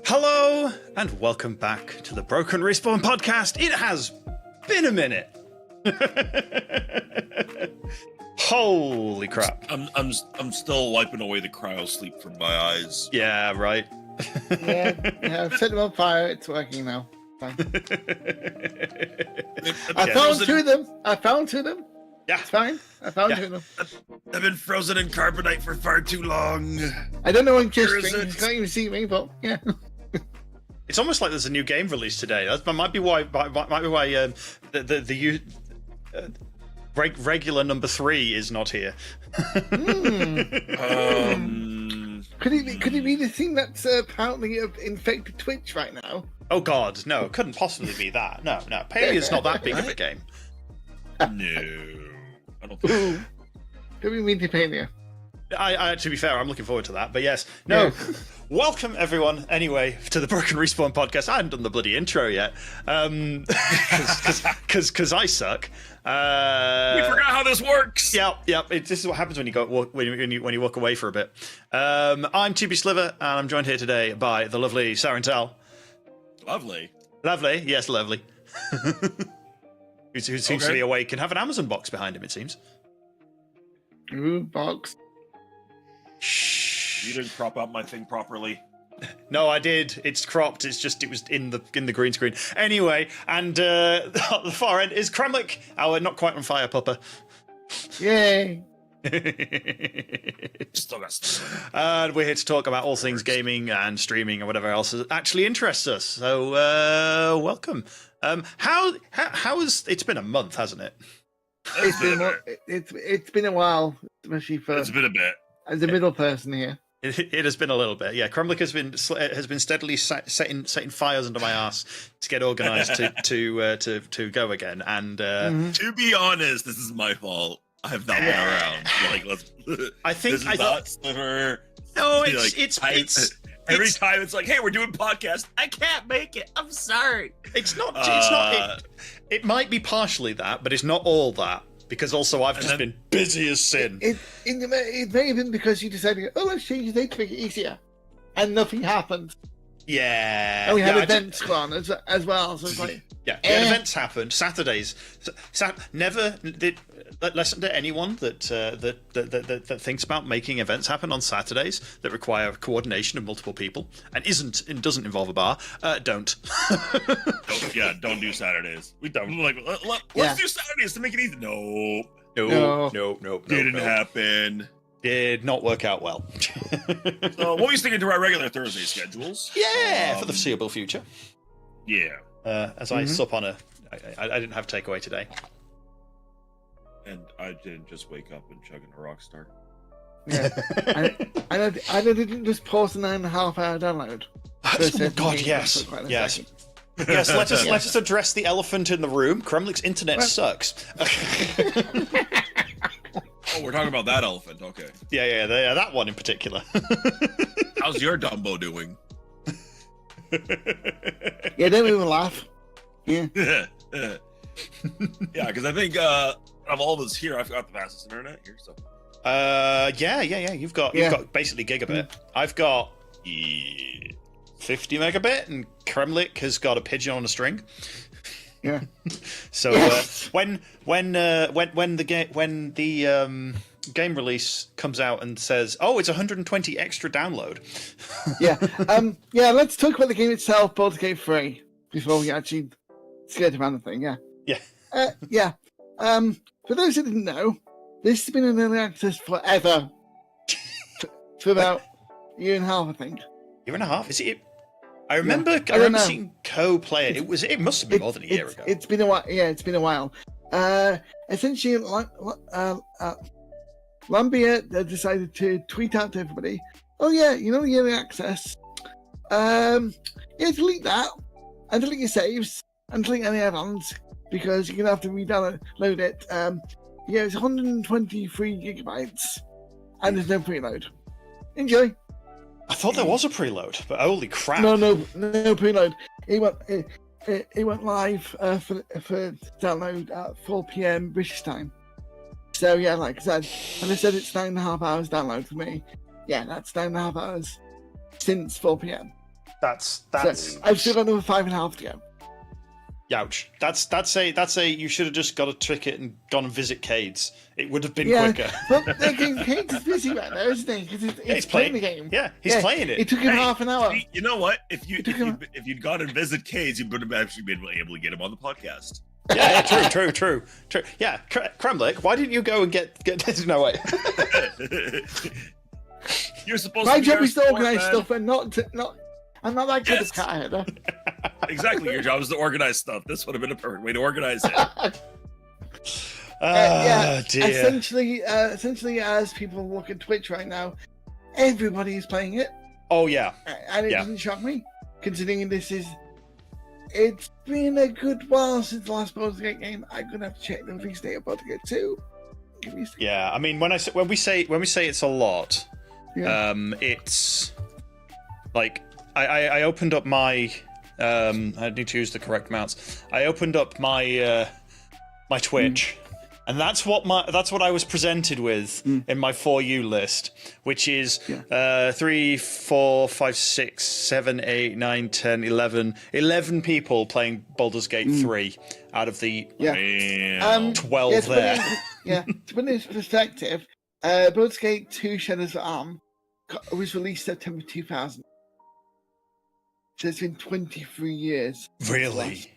Hello, and welcome back to the Broken Respawn podcast. It has been a minute. Holy crap. I'm still wiping away the cryo sleep from my eyes. Yeah, right. yeah, I've set them on fire. It's working now. Fine. I found two of them. Yeah. It's fine. I found two of them. I've been frozen in carbonite for far too long. I don't know when Kiss Where is you can't even see me, but yeah. It's almost like there's a new game released today. That might be why the regular number 3 is not here. Could it be the thing that's apparently infected Twitch right now? Oh God, no! It couldn't possibly be that. No. Paleo's not that big of a game. No, I don't think. Could we mean Paleo? I to be fair, I'm looking forward to that. But yes, no. Yeah. Welcome everyone, anyway, to the Broken Respawn podcast. I hadn't done the bloody intro yet, because I suck. We forgot how this works. Yep. This is what happens when you walk away for a bit. I'm TBSliver, and I'm joined here today by the lovely SarinTal. Lovely, yes, lovely. Who seems to be awake and have an Amazon box behind him, it seems. Ooh, box. Shh. You didn't crop out my thing properly. No, I did. It's cropped. It's just it was in the green screen. Anyway, and at the far end is Kremlik, our not quite on fire pupper. Yay! Still got stuff. And we're here to talk about all things gaming and streaming and whatever else actually interests us. So welcome. How has it's been a month, hasn't it? It's been a while, especially for It's been a bit. as a middle person here. It has been a little bit, yeah. Kremlik has been steadily setting fires under my ass to get organised to go again. And To be honest, this is my fault. I've not been around. I think this is not Sliver. No, Every time it's like, hey, we're doing podcast. I can't make it. I'm sorry. It's not. It might be partially that, but it's not all that. Because also I've just been busy as sin. It may have been because you decided, let's change the date to make it easier, and nothing happened. Yeah. And we had events on as well, so it's like... Yeah, events happened. Saturdays. Never listen to anyone that thinks about making events happen on Saturdays that require coordination of multiple people and doesn't involve a bar. Don't. Don't do Saturdays. We don't. Let's do Saturdays to make it easy. No. Didn't happen. Did not work out well. So we'll be sticking to our regular Thursday schedules. Yeah, for the foreseeable future. Yeah. As I sup on I didn't have takeaway today. And I didn't just wake up and chug in a Rockstar. Yeah. I didn't just pause the 9.5 hour download. Oh God, yes. Yes. Yes, let us address the elephant in the room. Kremlik's internet sucks. Oh, we're talking about that elephant. Okay. Yeah, that one in particular. How's your Dumbo doing? Yeah, don't even laugh. Yeah. Yeah, because I think of all of us here, I've got the fastest internet here. So. Yeah. You've got basically gigabit. I've got 50 megabit, and Kremlik has got a pigeon on a string. Yeah. So when the game release comes out and says, "Oh, it's 120 extra download." Yeah. Let's talk about the game itself, Baldur's Gate 3, before we actually skirt around the thing. Yeah. For those who didn't know, this has been in early access forever, for about a year and a half, I think. Year and a half? Is it? I remember seeing Co play it. It must have been more than a year ago. It's been a while. Yeah, it's been a while. Essentially, Lambia decided to tweet out to everybody, "Oh yeah, the early access. Delete that, and delete your saves, and delete any add-ons because you're gonna have to re-download it. It's 123 gigabytes, and there's no preload. Enjoy." I thought there was a preload, but holy crap! No preload. It went live for download at 4 PM British time. So yeah, like I said, and I said it's 9.5 hours download for me. Yeah, that's 9.5 hours since 4 PM. That's. So I've still got another 5.5 to go. Ouch. That's a. You should have just got a ticket and gone and visit Caedes. It would have been quicker. But Caedes is busy right now, isn't he? Because he's playing the game. Yeah, he's playing it. It took him half an hour. You know what? If you'd gone and visit Caedes, you would have actually been able to get him on the podcast. Yeah, true. Yeah, Kremlik, why didn't you go and get no way? You're supposed My to job is to organize stuff and not. I'm not that good at cat. Exactly, your job is to organize stuff. This would have been a perfect way to organize it. Dear. Essentially, as people look at Twitch right now, everybody is playing it. Oh yeah, and it doesn't shock me, considering it's been a good while since the last Baldur's Gate game. I'm gonna have to check the release date of Baldur's Gate 2. Yeah, I mean, when we say it's a lot, it's like I opened up my I need to use the correct amounts. I opened up my my Twitch. And that's what I was presented with in my For You list, which is 3, 4, 5, 6, 7, 8, 9, 10, 11 people playing Baldur's Gate 3 out of the 12 there. To put it into perspective, Baldur's Gate 2 Shadows of Arm was released September 2000. So it's been 23 years. Really?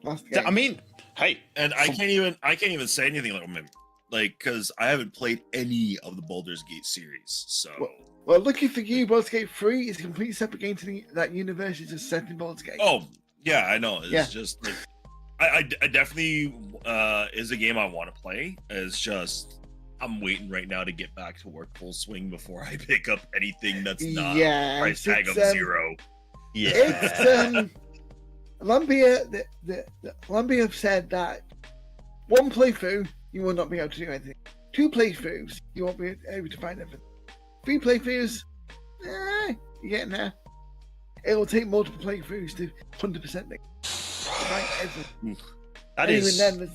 Last game. I mean, hey, and I can't even say anything like because I haven't played any of the Baldur's Gate series. So well, lucky for you, Baldur's Gate 3 is a completely separate game to that universe is just set in Baldur's Gate. Oh yeah, I know. It's just like I definitely is a game I want to play. It's just I'm waiting right now to get back to work full swing before I pick up anything that's not price tag of 0. Yeah. It's Lumbia have said that 1 playthrough you will not be able to do anything. 2 playthroughs you won't be able to find everything. 3 playthroughs, you're getting there. It will take multiple playthroughs to 100% it. Find everything. Even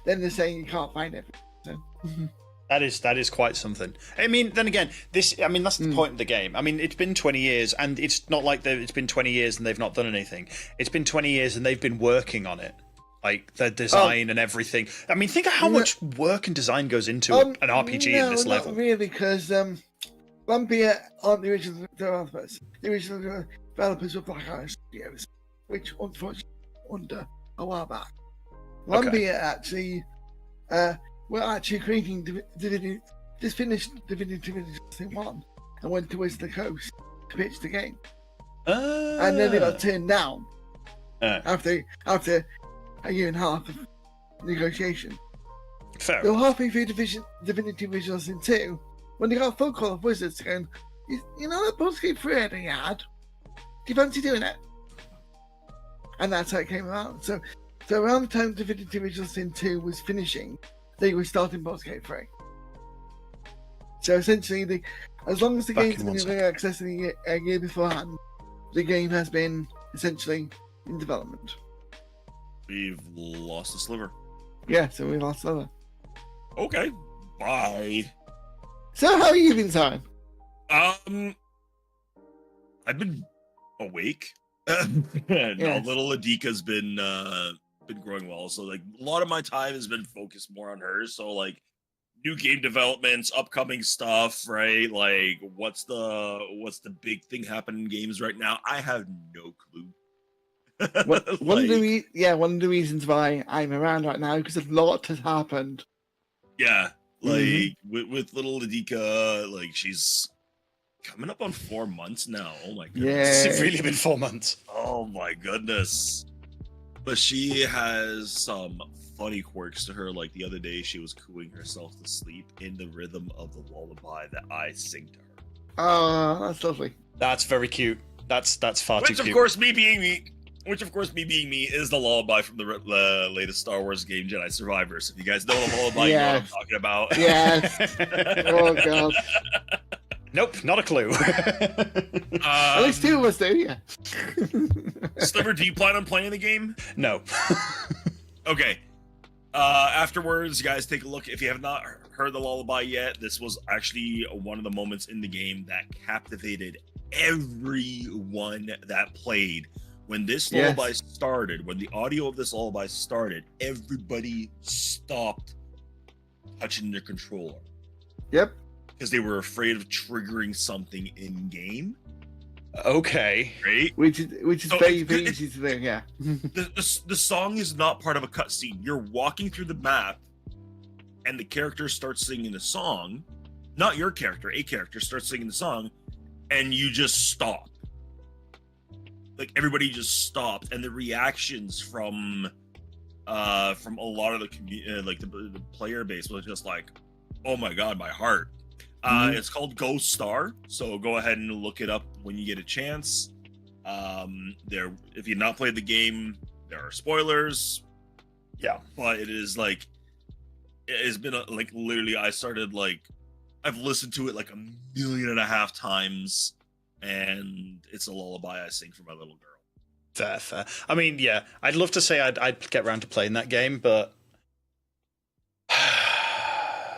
then they're saying you can't find everything. So. That is quite something. I mean, then again, that's the point of the game. I mean, it's been 20 years, and it's not like it's been 20 years and they've not done anything. It's been 20 years and they've been working on it, like the design and everything. I mean, think of how much work and design goes into an RPG at this level. Not really, because Lumbia aren't the original developers. The original developers were Black Iron Studios, which unfortunately under a while back. Lumbia actually. We're actually creating Divinity. Just finished Divinity 1 and went to West of the Coast to pitch the game, and then they got turned down after a year and a half of negotiation. Fair. They were halfway through Divinity Original Sin 2 when they got a phone call of Wizards going, "You know that Baldur's Gate 3 idea you had? Do you fancy doing it?" And that's how it came out. So around the time Divinity Original Sin 2 was finishing, they were starting Baldur's Gate 3. So essentially, as long as the game's been in early access a year beforehand, the game has been essentially in development. We've lost the Sliver. Yeah, so we lost Sliver. Okay, bye. So how have you been, Sarin? I've been awake. Little Adika's been growing well, so like a lot of my time has been focused more on her. So like new game developments, upcoming stuff, right? Like what's the big thing happening in games right now? I have no clue. One of the reasons why I'm around right now because a lot has happened. Yeah, like with little Adika, like she's coming up on 4 months now. Oh my goodness. It's really been 4 months. Oh my goodness. But she has some funny quirks to her. Like the other day, she was cooing herself to sleep in the rhythm of the lullaby that I sing to her. Oh, that's lovely. That's very cute. That's far too cute. Which of course me being me is the lullaby from the latest Star Wars game, Jedi Survivor. So if you guys know the lullaby, you know what I'm talking about. Yes. Oh god. Nope, not a clue. At least 2 of us do, yeah. Sliver, do you plan on playing the game? No. Okay. Afterwards, you guys take a look. If you have not heard the lullaby yet, this was actually one of the moments in the game that captivated everyone that played when this lullaby started, when the audio of this lullaby started, everybody stopped touching their controller. Yep. Because they were afraid of triggering something in game. Okay. Right? Which is So very easy to do, yeah. The song is not part of a cutscene. You're walking through the map and the character starts singing the song. Not your character, a character starts singing the song, and you just stop. Like everybody just stopped, and the reactions from a lot of the the player base was just like, "Oh my god, my heart." It's called Ghost Star, so go ahead and look it up when you get a chance. If you've not played the game, there are spoilers. Yeah, but it is like it has been literally. I've listened to it like 1.5 million times, and it's a lullaby I sing for my little girl. Fair. I mean, yeah, I'd love to say I'd get around to playing that game, but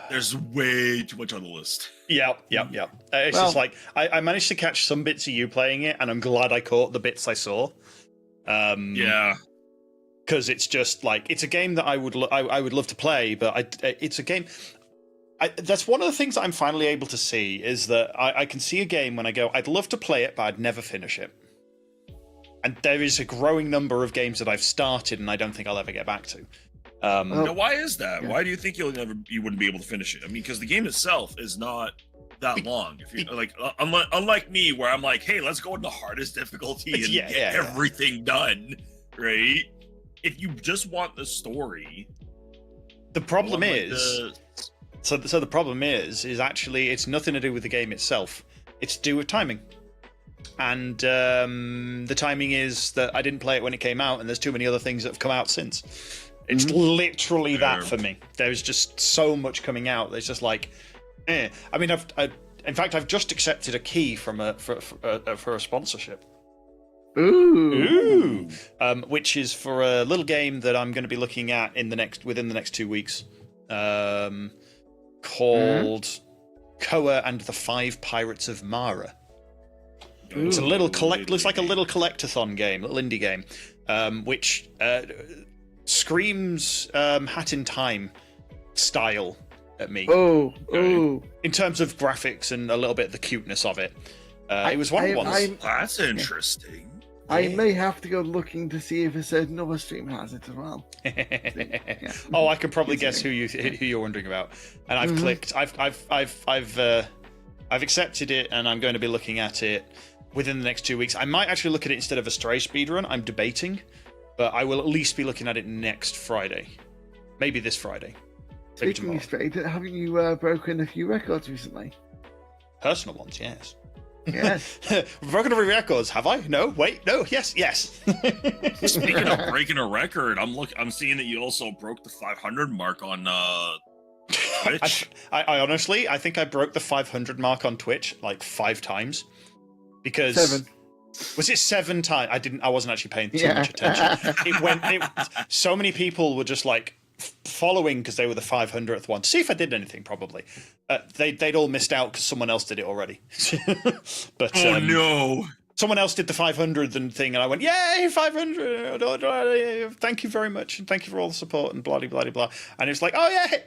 there's way too much on the list. Yep. It's just like I managed to catch some bits of you playing it, and I'm glad I caught the bits I saw. Yeah, because it's just like it's a game that I would love to play, but it's a game. That's one of the things that I'm finally able to see is that I can see a game when I go, I'd love to play it, but I'd never finish it. And there is a growing number of games that I've started and I don't think I'll ever get back to. Now, why is that? Yeah. Why do you think you wouldn't be able to finish it? I mean, because the game itself is not that long. If you like, unlike me, where I'm like, hey, let's go into the hardest difficulty and get everything done, right? If you just want the story, the problem is. So the problem is actually it's nothing to do with the game itself. It's to do with timing. And the timing is that I didn't play it when it came out, and there's too many other things that have come out since. It's literally that for me. There's just so much coming out. There's just like, I mean, I've just accepted a key from for a sponsorship. Ooh. Which is for a little game that I'm going to be looking at within the next 2 weeks. Called Koa and the Five Pirates of Mara. It's a little looks like a little collectathon game, little indie game, which screams Hat in Time style at me. In terms of graphics and a little bit of the cuteness of it. It was one of the ones. That's interesting. I may have to go looking to see if a certain other stream has it as well. Oh, I can probably guess who you're wondering about. And I've clicked. I've accepted it, and I'm going to be looking at it within the next 2 weeks. I might actually look at it instead of a Stray speedrun. I'm debating, but I will at least be looking at it next Friday, maybe this Friday. Speaking of Stray, haven't you broken a few records recently? Personal ones, yes. Yes. Broken every records, have I? No, wait, no, yes. Speaking of breaking a record, I'm seeing that you also broke the 500 mark on Twitch. I honestly, I think I broke the 500 mark on Twitch like 5 times. Because 7. Was it 7 times? I wasn't actually paying too much attention. So many people were just like following because they were the 500th one to see if I did anything. Probably they'd all missed out because someone else did it already. But no, someone else did the 500th thing, and I went, yay, 500! Thank you very much, and thank you for all the support, and blah blah blah. And it's like, oh yeah,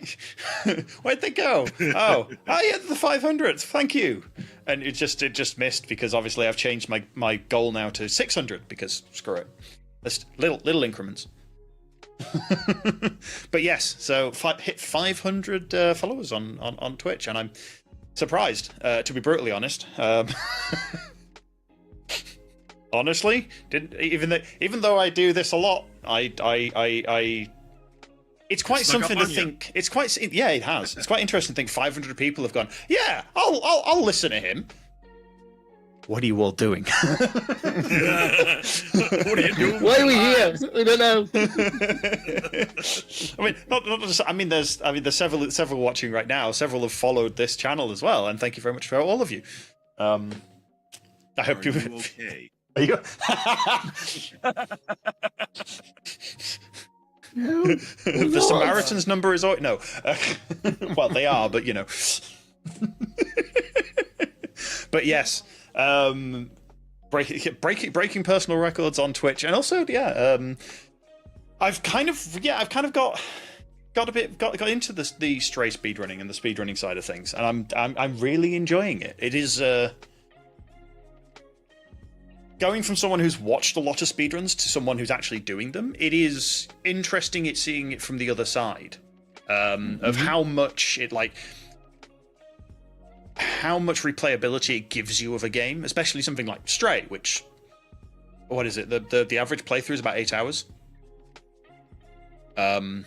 where'd they go? Oh yeah, the 500th. Thank you. And it just missed because obviously I've changed my goal now to 600 because screw it. Just little increments. But yes, so hit 500 followers on Twitch, and I'm surprised, to be brutally honest. Honestly, even though I do this a lot, it's quite something to think. It's quite it has. It's quite interesting to think 500 people have gone. Yeah, I'll listen to him. What are you all doing? What are you doing? Why are we here? We don't know. I mean, not just. I mean, there's several watching right now. Several have followed this channel as well, and thank you very much for all of you. I hope you okay. Are you? The Samaritans number is no. Well, they are, but you know. But yes. breaking personal records on Twitch, and also I've kind of got into the stray speedrunning and the speedrunning side of things, and I'm really enjoying it. It is going from someone who's watched a lot of speedruns to someone who's actually doing them. It is interesting seeing it from the other side, of how much replayability it gives you of a game, especially something like Stray, which, what is it? The average playthrough is about 8 hours. Or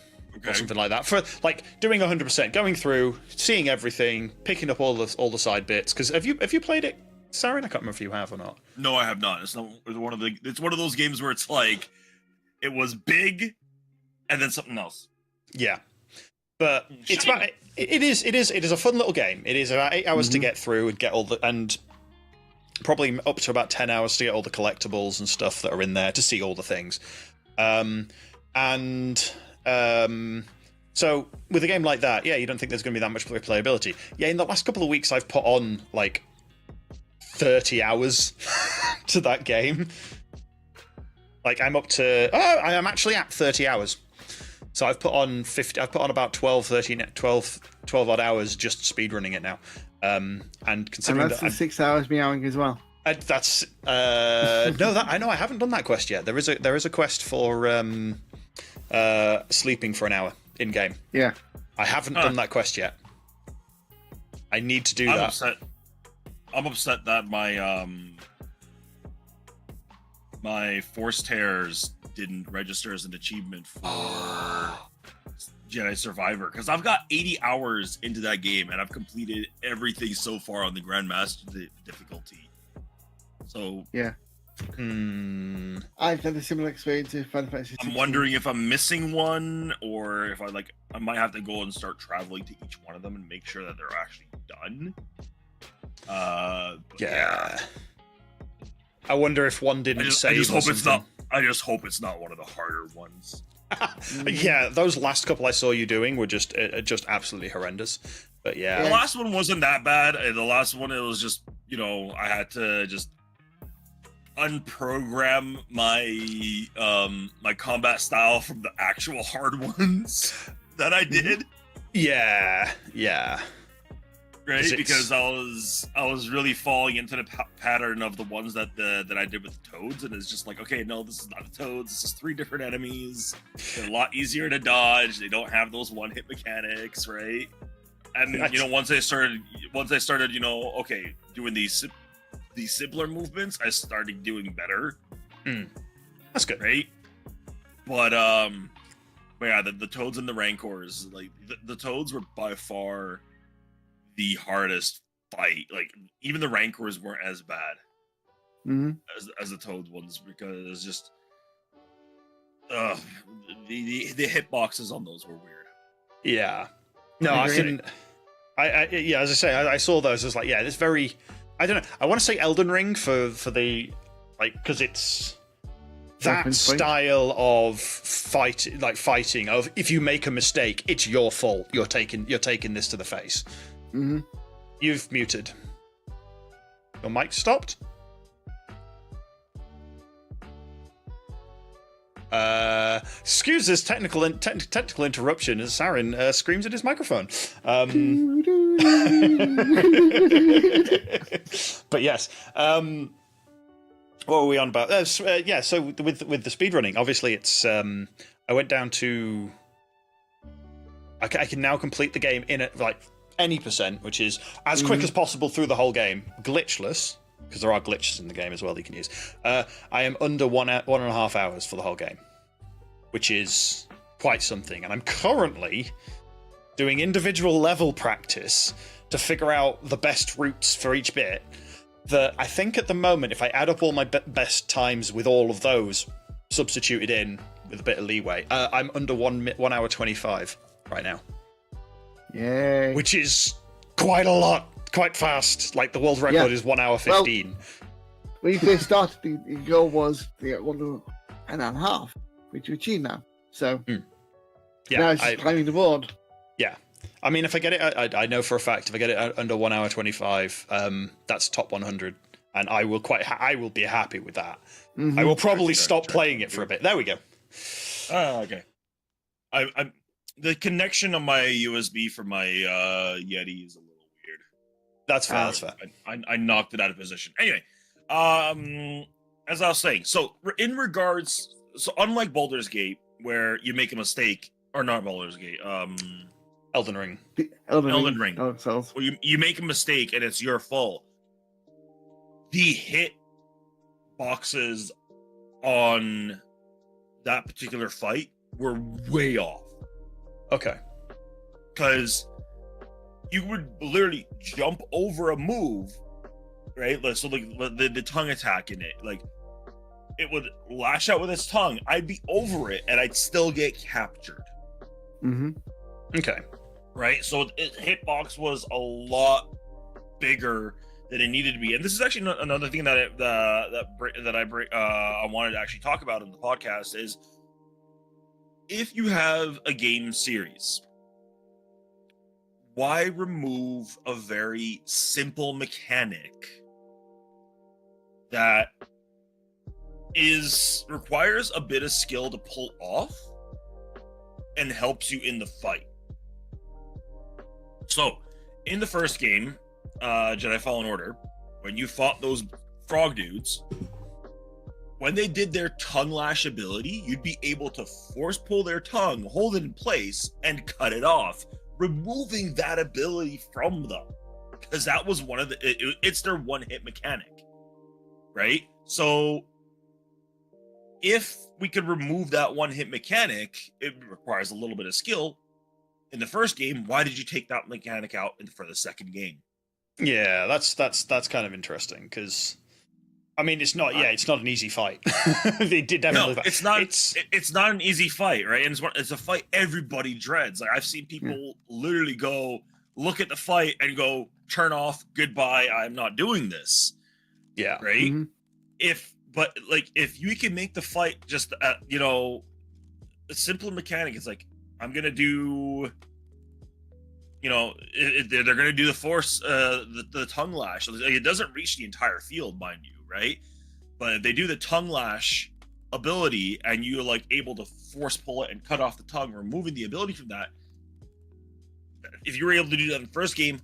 something like that, for like doing 100%, going through, seeing everything, picking up all the side bits. Because have you played it, Sarin? I can't remember if you have or not. No, I have not. It's one of those games where it's like it was big, and then something else. Yeah, but it's about it is a fun little game. It is about 8 hours to get through and get and probably up to about 10 hours to get all the collectibles and stuff that are in there to see all the things. So with a game like that, you don't think there's going to be that much replayability. In the last couple of weeks, I've put on like 30 hours to that game. Like I'm up to, I am actually at 30 hours. So I've put on about 12 odd hours just speedrunning it now. And considering that's the 6 hours meowing as well. That's I haven't done that quest yet. There is a quest for sleeping for an hour in game. Yeah, I haven't done that quest yet. I need to do that. I'm upset that my Force Tears didn't register as an achievement for Jedi Survivor, because I've got 80 hours into that game and I've completed everything so far on the Grandmaster difficulty. So yeah. I've had a similar experience with Final Fantasy 16. I'm wondering if I'm missing one, or if I might have to go and start traveling to each one of them and make sure that they're actually done. Yeah. I wonder if one didn't save. I just hope it's not one of the harder ones. Yeah, those last couple I saw you doing were just absolutely horrendous. But yeah, the last one wasn't that bad. The last one, it was just, I had to just unprogram my my combat style from the actual hard ones that I did. Yeah. Right, because I was really falling into the pattern of the ones that I did with the toads, and it's just like, okay, no, this is not the toads. This is 3 different enemies. They're a lot easier to dodge. They don't have those one-hit mechanics, right? And once I started, okay, doing these simpler movements, I started doing better. That's good, right? But yeah, the toads and the rancors, like the toads were by far the hardest fight. Like even the rancors weren't as bad as the toad ones, because it's just the hitboxes on those were weird. Yeah, no, as I say, I saw those. I was like, yeah, this very, I don't know, I want to say Elden Ring for the, like, because it's that style of fighting of, if you make a mistake, it's your fault. You're taking this to the face. You've muted. Your mic stopped? Excuse this technical interruption as Sarin screams at his microphone. But yes. What were we on about? So with the speedrunning, obviously it's I went down to I can now complete the game in any percent, which is as quick as possible through the whole game, glitchless, because there are glitches in the game as well that you can use. I am under 1.5 hours for the whole game, which is quite something. And I'm currently doing individual level practice to figure out the best routes for each bit. That I think at the moment, if I add up all my best times with all of those substituted in with a bit of leeway, I'm under 1 hour 25 right now. Yay. Which is quite a lot, quite fast. Like the world record is 1 hour 15. When you first started, the goal was to get 1.5, which you achieved now. So now it's just climbing the board. Yeah. I mean, if I get it, I know for a fact, if I get it under 1 hour 25, that's top 100 and I will I will be happy with that. Mhm. I will probably stop playing it for a bit. There we go. Oh, okay. I'm the connection on my USB for my Yeti is a little weird. That's fair. That's fair. I knocked it out of position. Anyway, as I was saying, so in regards, so unlike Baldur's Gate, where you make a mistake, or not Baldur's Gate, Elden Ring. Elden Ring. Oh, so Well, you make a mistake and it's your fault. The hit boxes on that particular fight were way off. Okay. Because you would literally jump over a move, right? So like the tongue attack in it, like it would lash out with its tongue. I'd be over it and I'd still get captured. Mm-hmm. Okay. Right? So its hitbox was a lot bigger than it needed to be. And this is actually another thing that I wanted to actually talk about in the podcast is if you have a game series, why remove a very simple mechanic that requires a bit of skill to pull off and helps you in the fight? So, in the first game, Jedi Fallen Order, when you fought those frog dudes, when they did their tongue lash ability, you'd be able to force pull their tongue, hold it in place, and cut it off, removing that ability from them. Because that was one of it's their one-hit mechanic, right? So, if we could remove that one-hit mechanic, it requires a little bit of skill. In the first game, why did you take that mechanic out for the second game? Yeah, that's kind of interesting because, I mean, it's not an easy fight. They did definitely. No, it's not. It's not an easy fight, right? And it's a fight everybody dreads. Like I've seen people literally go look at the fight and go turn off, goodbye. I'm not doing this. Yeah. Right. Mm-hmm. If you can make the fight just a simple mechanic, it's like I'm gonna do. They're going to do the force, the tongue lash. It doesn't reach the entire field, mind you, right? But if they do the tongue lash ability and you're like able to force pull it and cut off the tongue, removing the ability from that. If you were able to do that in the first game,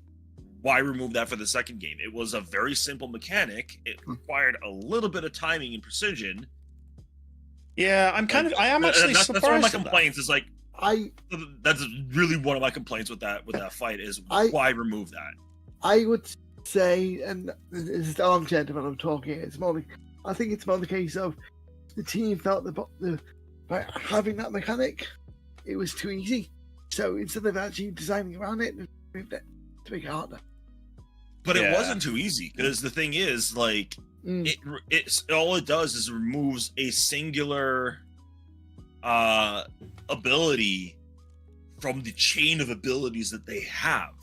why remove that for the second game? It was a very simple mechanic. It required a little bit of timing and precision. Yeah, I am actually surprised. That's one of my complaints. Is like. That's really one of my complaints with that fight is why remove that? I would say, and this is the armchair developer talking. I think it's more the case of the team felt by having that mechanic, it was too easy. So instead of actually designing around it, moved it to make it harder. But it wasn't too easy because the thing is, like, it's all it does is removes a singular ability from the chain of abilities that they have,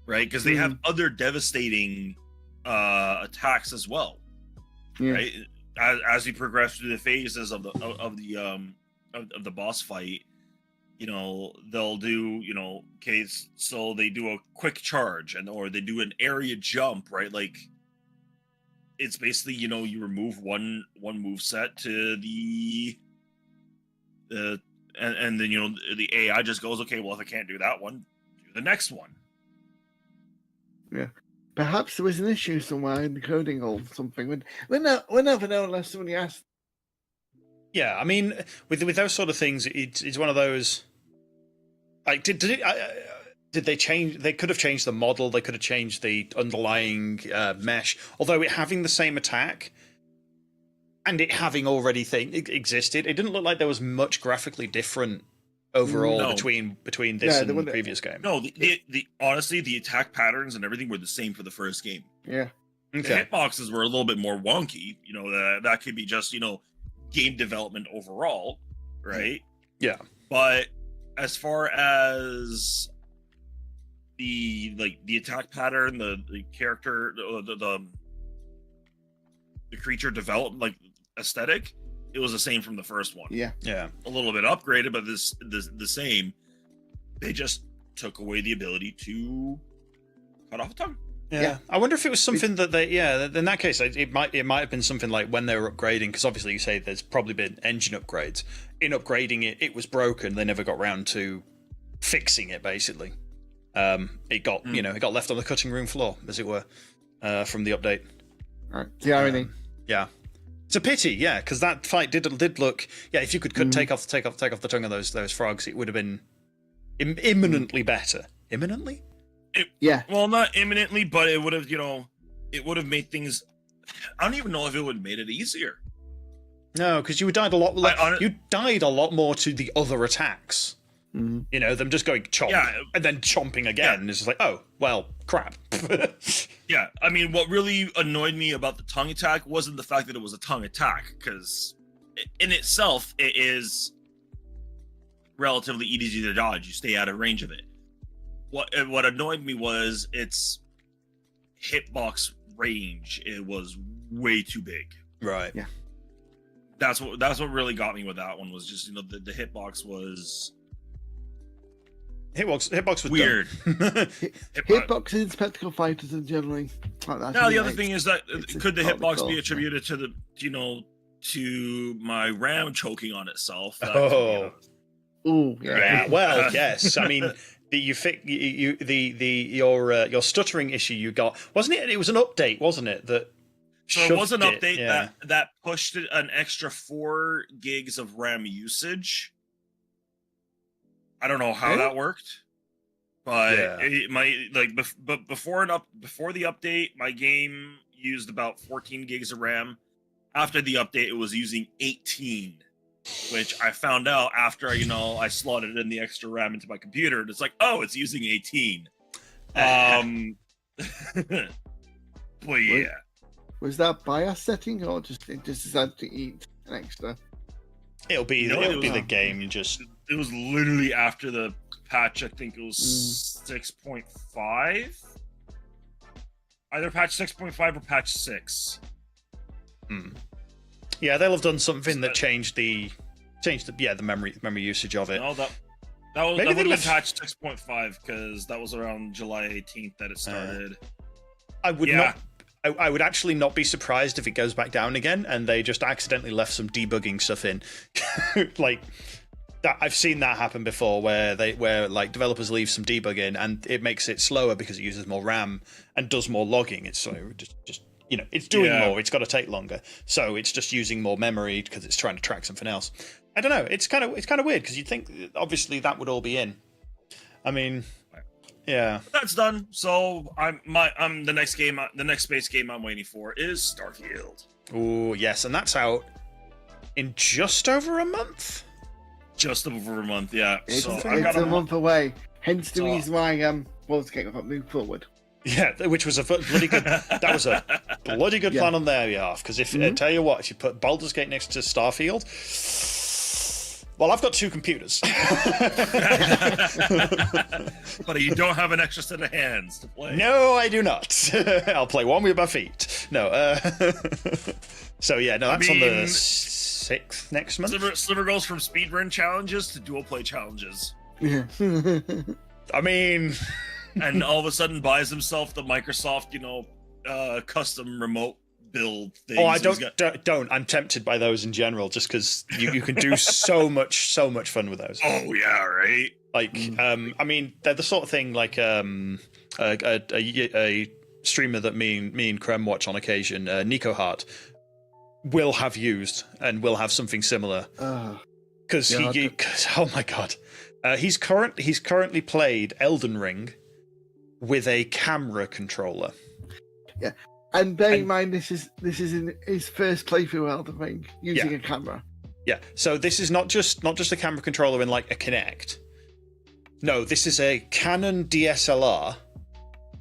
right? Because they have other devastating attacks as well, right? As you progress through the phases of the boss fight, they'll do so they do a quick charge or they do an area jump, right? Like it's basically you remove one move set to and then the AI just goes, okay, well if I can't do that one, do the next one. Yeah, perhaps there was an issue somewhere in the coding or something. We'll never know unless somebody asks. Yeah, I mean, with those sort of things, it's one of those. Like, did they change? They could have changed the model. They could have changed the underlying mesh. Although it having the same attack. And it having already existed, it didn't look like there was much graphically different overall between this and the previous game. No, the honestly, the attack patterns and everything were the same for the first game. Yeah. Okay. The hitboxes were a little bit more wonky. That could be just game development overall, right? Yeah. But as far as the attack pattern, the character, the creature development, aesthetic, it was the same from the first one. Yeah. A little bit upgraded, but the same. They just took away the ability to cut off a tongue. Yeah. I wonder if it was something that they, in that case, it might have been something like when they were upgrading, because obviously you say there's probably been engine upgrades. In upgrading it, it was broken. They never got round to fixing it, basically. It got, it got left on the cutting room floor, as it were, from the update. Right. The irony. Yeah. It's a pity, yeah, because that fight did look, if you could take off the tongue of those frogs, it would have been imminently better. Imminently? Well, not imminently, but it would have, it would have made things. I don't even know if it would have made it easier. No, because you died a lot. You died a lot more to the other attacks. Them just going chomp and then chomping again. Yeah. It's just like, oh well, crap. Yeah, I mean, what really annoyed me about the tongue attack wasn't the fact that it was a tongue attack, because in itself it is relatively easy to dodge. You stay out of range of it. What annoyed me was its hitbox range. It was way too big. Right. Yeah. That's what really got me with that one, was just the hitbox was hitbox was weird. Hitboxes in spectacle fighters are generally like that. Now the other thing is that could the hitbox be attributed to the to my RAM choking on itself? Oh yeah. Well, yes. I mean, your stuttering issue you got, wasn't it? It was an update, wasn't it? So it was an update that pushed an extra 4 gigs of RAM usage. I don't know how that worked, but before the update, my game used about 14 gigs of RAM. After the update, it was using 18. Which I found out after, I slotted in the extra RAM into my computer, and it's like, oh, it's using 18. But yeah. Was that BIOS setting, or it just decided to eat an extra? It'll be the game. It was literally after the patch. I think it was 6.5. Either patch 6.5 or patch 6. Yeah, they'll have done something that changed the memory usage of it. No, that would have been patch 6.5, because that was around July 18th that it started. I would actually not be surprised if it goes back down again and they just accidentally left some debugging stuff in. Like that, I've seen that happen before, where developers leave some debug in and it makes it slower because it uses more RAM and does more logging. It's just it's doing more. It's got to take longer, so it's just using more memory because it's trying to track something else. I don't know. It's kind of weird, because you'd think obviously that would all be in. I mean, yeah. That's done. So the next space game I'm waiting for is Starfield. Oh yes, and that's out in just over a month. Just over a month, yeah. It's a month away. Hence the reason why Baldur's Gate got moved forward. Yeah, which was a bloody good. That was a bloody good plan on their behalf. Because if I tell you what, if you put Baldur's Gate next to Starfield, well, I've got 2 computers, but you don't have an extra set of hands to play. No, I do not. I'll play one with my feet. No. So yeah, no, that's on the 6th next month. Sliver goes from speedrun challenges to dual play challenges. Yeah. I mean. And all of a sudden buys himself the Microsoft, custom remote build thing. Oh, I don't. I'm tempted by those in general, just because you can do so much fun with those. Oh yeah, right. Like, I mean, they're the sort of thing like a streamer that me and Krem watch on occasion, Nico Hart, will have used and will have something similar. Because oh my god, he's currently played Elden Ring with a camera controller. Yeah, and bear in mind this is in his first playthrough Elden Ring using a camera. Yeah, so this is not just a camera controller in like a Kinect. No, this is a Canon DSLR,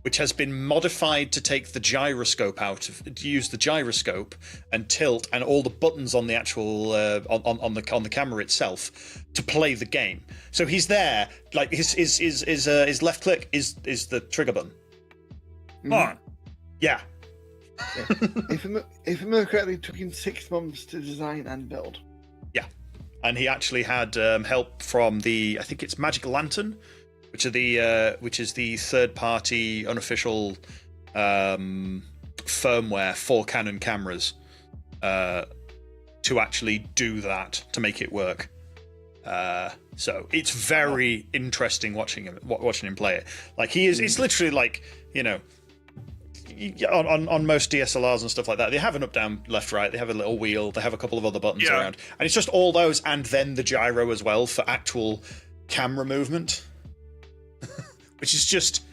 which has been modified to take the gyroscope to use the gyroscope and tilt and all the buttons on the actual on the camera itself to play the game. So he's there, like his left click is the trigger button. On. Yeah. If I remember correctly, it took him 6 months to design and build. Yeah, and he actually had help from I think it's Magic Lantern, which is the third-party unofficial firmware for Canon cameras to actually do that, to make it work. So it's very interesting watching him play it. Like he is, it's literally like, you know, on most DSLRs and stuff like that, they have an up, down, left, right. They have a little wheel. They have a couple of other buttons around, and it's just all those, and then the gyro as well for actual camera movement, which is just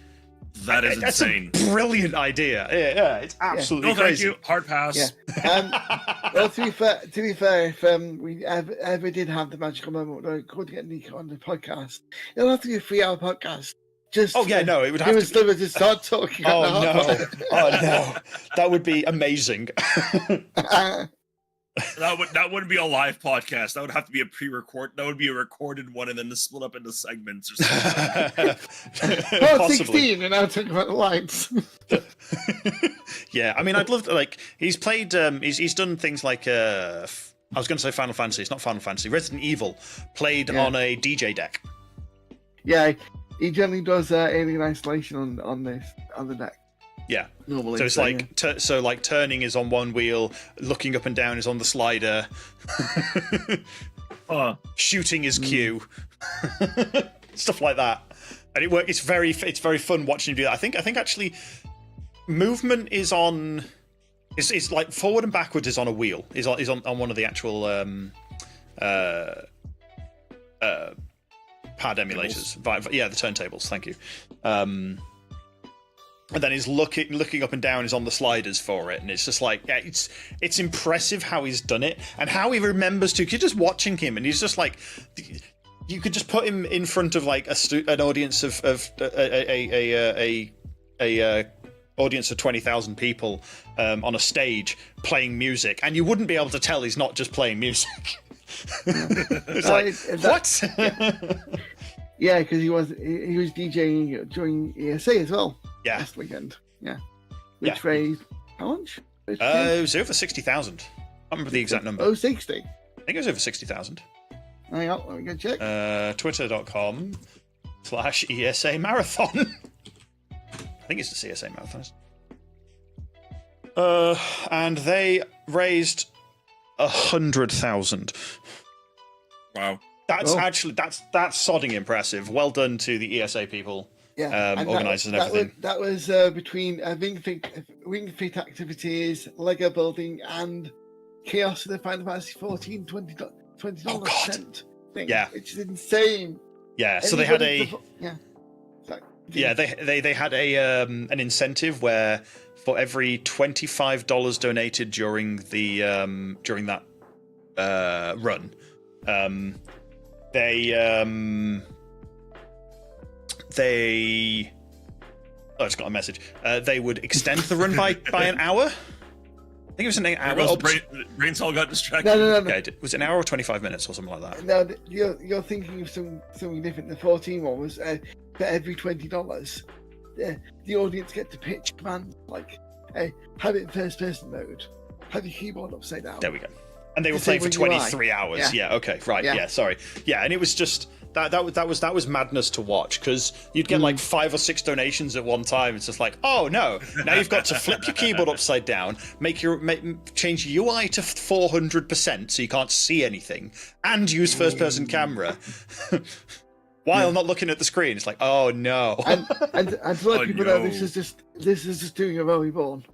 that's insane. A brilliant idea. Yeah, it's absolutely crazy. Thank you. Hard pass. Yeah. Well, to be fair, if we ever did have the magical moment where we could get Nico on the podcast, it'll have to be a 3-hour podcast. Just it would have to. Sliver to start talking. Oh no, that would be amazing. That wouldn't be a live podcast. That would have to be a pre-record. That would be a recorded one, and then to split up into segments or something. Part 16, and now talking about the lights. Yeah, I mean, I'd love to, like, he's played. He's done things like I was going to say Final Fantasy. It's not Final Fantasy. Resident Evil played on a DJ deck. Yeah, he generally does Alien Isolation on the deck. Yeah, normally. So it's like turning is on one wheel, looking up and down is on the slider, shooting is Q, stuff like that, and it works. It's very fun watching him do that. I think actually, movement is on. It's like forward and backwards is on a wheel. Is on one of the actual pad emulators. Yeah, the turntables. Thank you. And then he's looking up and down is on the sliders for it, and it's just like, yeah, it's impressive how he's done it and how he remembers to. You're just watching him, and he's just like, you could just put him in front of like an audience of a audience of 20,000 people on a stage playing music, and you wouldn't be able to tell he's not just playing music. It's like, what? Yeah, because he was DJing during ESA as well. Yeah. Last weekend. Yeah. Which raised how much? It was over 60,000. I can't remember the exact number. Oh, 60. I think it was over 60,000. Hang on, let me go check. Twitter.com/ESA Marathon. I think it's the CSA Marathon. And they raised 100,000. Wow. That's sodding impressive. Well done to the ESA people. Yeah, organisers and everything. That was between Ring Fit activities, Lego building, and Chaos of the Final Fantasy 14 $20 cent thing. Yeah, which is insane. Yeah, so they had they had an incentive where for every $25 donated during that run, I just got a message. They would extend the run by an hour. I think it was an hour. Brainsall got distracted. No. Okay, was it an hour or 25 minutes or something like that? No, you're thinking of something different. The 14 one was for every $20, the audience get to pitch commands like, "Hey, have it in first person mode. Have your keyboard upside down." There we go. And they were playing for 23 hours. Yeah. Okay. Right. Yeah. Sorry. Yeah. And it was just that was madness to watch, because you'd get like 5 or 6 donations at one time. It's just like, oh no! Now you've got to flip your keyboard upside down, change UI to 400% so you can't see anything, and use first person camera. While not looking at the screen. It's like, oh no! And to let people know, this is just doing a Reborn.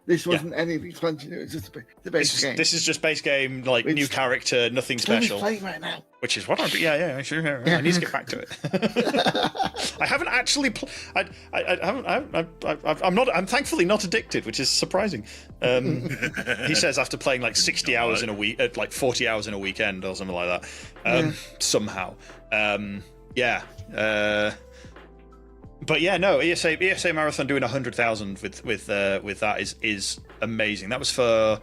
This wasn't any expansion. It was just the base game. This is just base game, like new character, nothing special. Playing right now. Which is what I'm. Yeah, sure. I need to get back to it. I haven't actually. I'm thankfully not addicted, which is surprising. He says after playing like 60 hours in a week, like 40 hours in a weekend or something like that. Somehow. But yeah, no, ESA Marathon doing 100,000 with that is amazing. That was for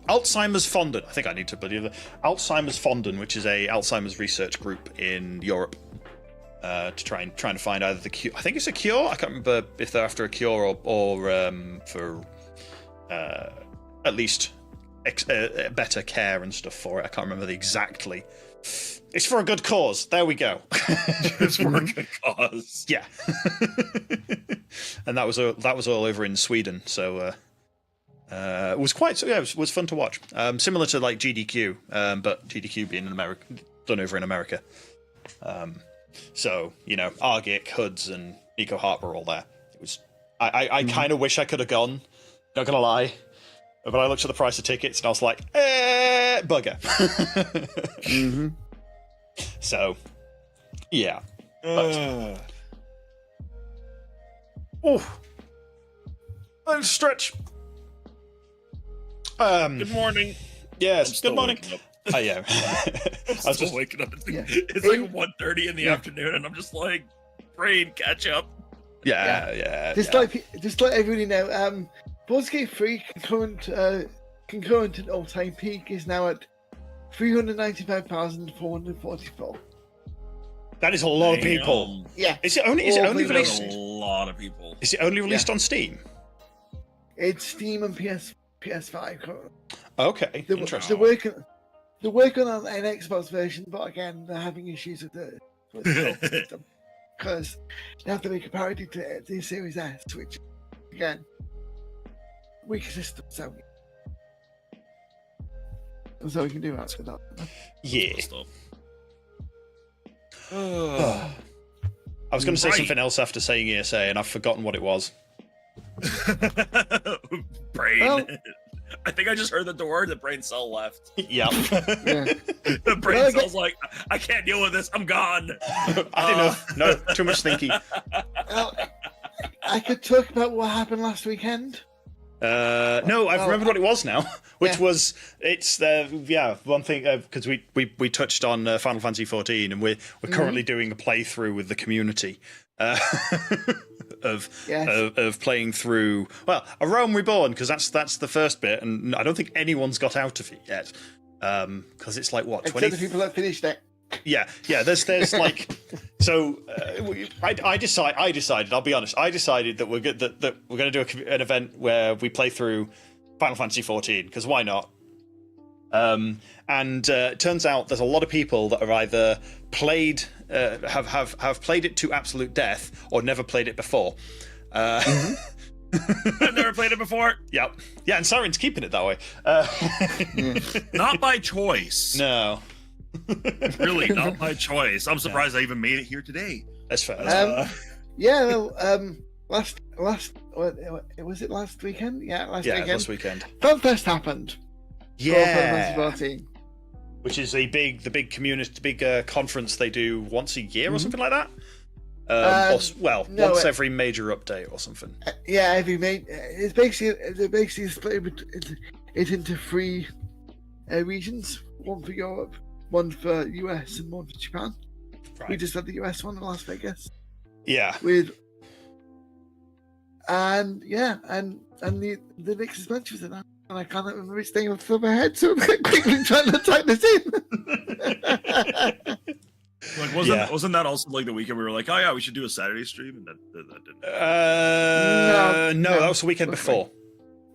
Alzheimer's Fonden. I think I need to believe that. Alzheimer's Fonden, which is a Alzheimer's research group in Europe, to trying to find either the cure. I think it's a cure. I can't remember if they're after a cure or for at least better care and stuff for it. I can't remember exactly It's for a good cause. There we go. It's for a good cause. Yeah. And that was all over in Sweden. So it was it was fun to watch. Similar to like GDQ, but GDQ being done over in America. So Argic, Hoods, and Nico Hart were all there. It was. I kind of wish I could have gone. Not gonna lie. But I looked at the price of tickets and I was like, bugger. So, yeah. Stretch. Good morning. Yes, good morning. Oh, yeah. I'm still waking up. It's like 1:30 in the afternoon, and I'm just like, brain catch up. Yeah. Just let everybody know, Baldur's Gate 3 concurrent and all-time peak is now at 395,444. That is a lot of people. Yeah. Is it only released? A lot of people. Is it only released on Steam? It's Steam and PS5 currently. Okay. Interesting. They're working on an Xbox version, but again, they're having issues with the system because they have to make a parity to the Series S, which again, weaker system. So we can do that. Yeah. I was going to say something else after saying ESA, and I've forgotten what it was. Brain. Well, I think I just heard the door. The brain cell left. Yep. Yeah. The brain cell's like, I can't deal with this. I'm gone. I didn't know. No, too much thinking. Well, I could talk about what happened last weekend. No, I've remembered what it was now, which was one thing because we touched on Final Fantasy 14, and we're currently doing a playthrough with the community of playing through A Realm Reborn, because that's the first bit, and I don't think anyone's got out of it yet because it's like what 20 the people that finished it. Yeah. There's like, so I decided. I'll be honest. I decided that we're good. That we're going to do an event where we play through Final Fantasy 14 because why not? And it turns out there's a lot of people that are either played, have played it to absolute death, or never played it before. I've never played it before. Yep. Yeah, and Sarin's keeping it that way. Not by choice. No. Really, not my choice. I'm surprised I even made it here today. That's fair. Last was it last weekend? Yeah, last weekend. Last weekend. FanFest happened. Yeah. For 14. Which is the big community, conference they do once a year or something like that. Once every major update or something. It's basically split it into three regions: one for Europe, one for US, and one for Japan. Right. We just had the US one in Las Vegas. Yeah. The next expansion was in that, and I can't remember which thing off the top of my head, so I'm quickly trying to type this in. Like wasn't that also like the weekend we were like, oh yeah, we should do a Saturday stream, and that didn't. No, that was the weekend before.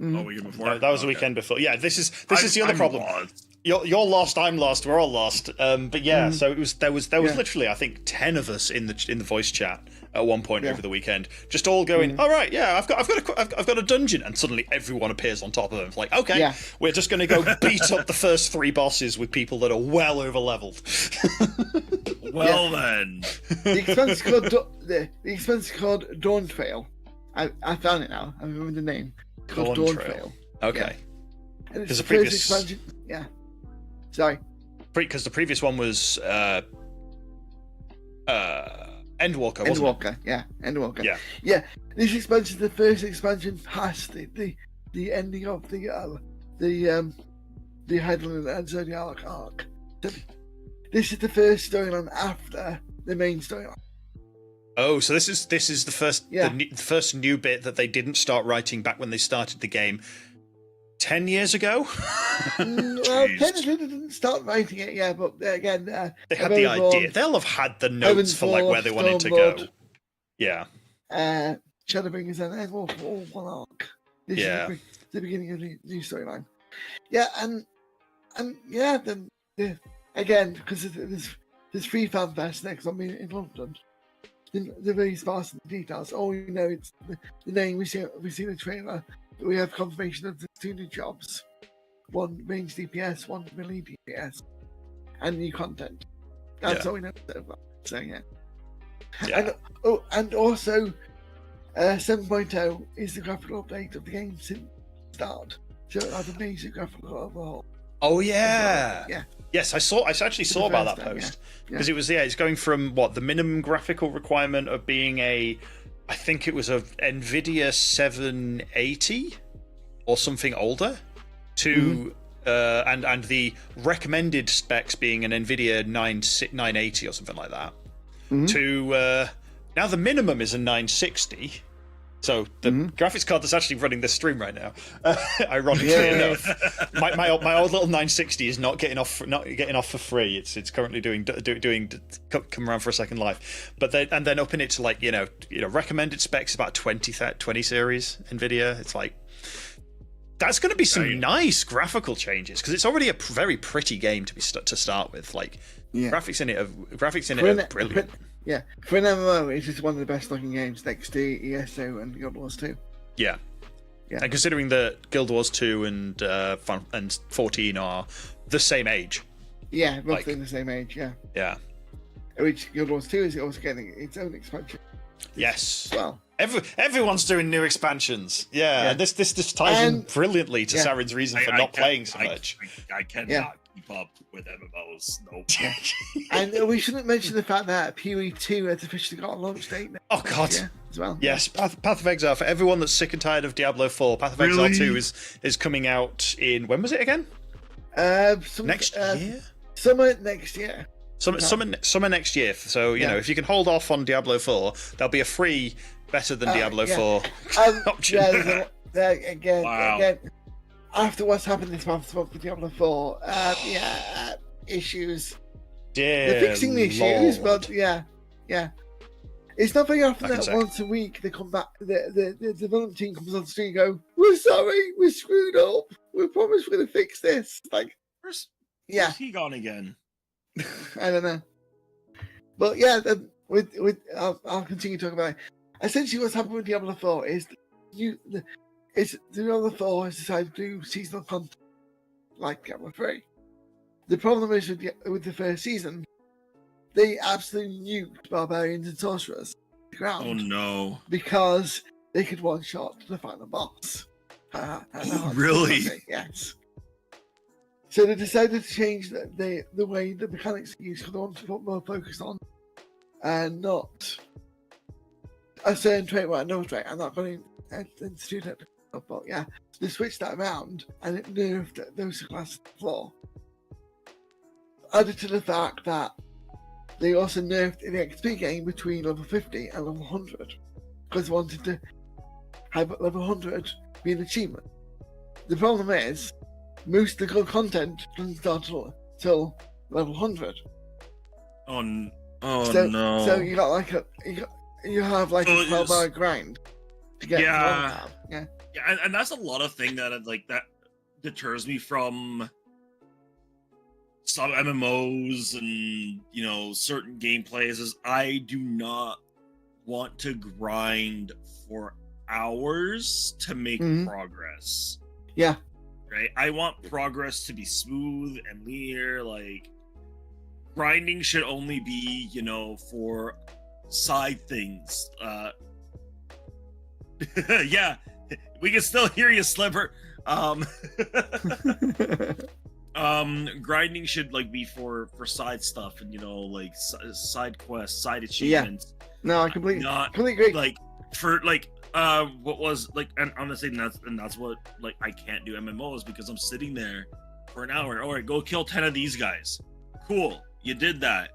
Oh, weekend before. That was the weekend before. Yeah, this is the other problem. Lost. You're lost. I'm lost. We're all lost. But yeah, so there was literally I think 10 of us in the voice chat at one point over the weekend, just all going, all right, yeah, I've got a dungeon, and suddenly everyone appears on top of them. It's like, okay, we're just going to go beat up the first 3 bosses with people that are well over leveled. Well then, the expense called Dawn Trail. I found it now. I remember the name. It's called Dawn Trail. Okay. And it's the previous expansion. Yeah. Sorry. Because the previous one was Endwalker, wasn't Endwalker, yeah. Endwalker. Yeah. Yeah. This expansion, the first expansion past the ending of the Headland and Zodiac arc. This is the first storyline after the main storyline. Oh, so this is the first the first new bit that they didn't start writing back when they started the game 10 years ago? Well, technically they didn't start writing it, but again... they had the idea. They'll have had the notes for like where they wanted to go. Yeah. Shadowbringers and Endwalker all one arc. This is the beginning of the new storyline. Yeah, and then the again, because there's free fan fest next on in London. They're very sparse in the details. All we know it's the name. We see the trailer. We have confirmation of the 2 new jobs, 1 range DPS, 1 melee DPS, and new content. That's all we know so far. So yeah. And also 7.0 is the graphical update of the game since the start. So it has a major graphical overhaul. Oh yeah. Yeah. Yes, I actually saw about that post because it's going from the minimum graphical requirement of being I think it was a NVIDIA 780 or something older to and the recommended specs being an NVIDIA 980 or something like that to now the minimum is a 960. So the graphics card that's actually running this stream right now, ironically enough, my old little 960 is not getting off for free. It's currently doing come around for a second life, but then upping it to like recommended specs about 20 series NVIDIA. It's like that's going to be some nice graphical changes because it's already a very pretty game to start with. Like graphics in it are brilliant. Yeah, for an MMO, it's just one of the best looking games next to ESO and Guild Wars 2. Yeah. And considering that Guild Wars 2 and 14 are the same age. Yeah, roughly the same age, Yeah. Which Guild Wars 2 is also getting its own expansion. Yes. Well, everyone's doing new expansions. Yeah. And this ties in brilliantly to Sarin's reason for not playing so much. I cannot keep up with MMOs. Nope. And we shouldn't mention the fact that PoE 2 has officially got a launch date now. Oh God. As well. Yes, Path of Exile. For everyone that's sick and tired of Diablo 4, Path of Exile 2 is coming out in, when was it again? Next year? Summer next year. Summer next year. So if you can hold off on Diablo 4, there'll be a free, better than Diablo 4 option. Again, after what's happened this month with Diablo 4, issues. They're fixing the issues, but it's not very often that once a week they come back. The development team comes on the street and go, "We're sorry, we screwed up. We promised we're going to fix this." Like, where's he gone again? I don't know. But I'll continue talking about it. Essentially, what's happened with Diablo 4 is Diablo 4 has decided to do seasonal content like Diablo 3. The problem is with the first season, they absolutely nuked barbarians and sorcerers to the ground. Oh no! Because they could one-shot the final boss. Really? Yes. So they decided to change the way the mechanics are used because they want to put more focus on and not a certain trait or another trait. I'm not going into too technical, but they switched that around and it nerfed those classes to the floor. Added to the fact that they also nerfed the XP game between level 50 and level 100 because they wanted to have level 100 be an achievement. The problem is, most of the good content doesn't start till level 100. Oh no! So you got you have a 12-hour grind to get. Yeah, and that's a lot of thing that deters me from some MMOs and certain gameplays. Is I do not want to grind for hours to make progress. Yeah. Right? I want progress to be smooth and linear. Like, grinding should only be, for side things. Yeah, we can still hear you, Sliver. Grinding should be for side stuff and side quests, side achievements. Yeah. No, I completely agree. What was and honestly, that's what I can't do MMOs because I'm sitting there for an hour. All right, go kill 10 of these guys. Cool, you did that.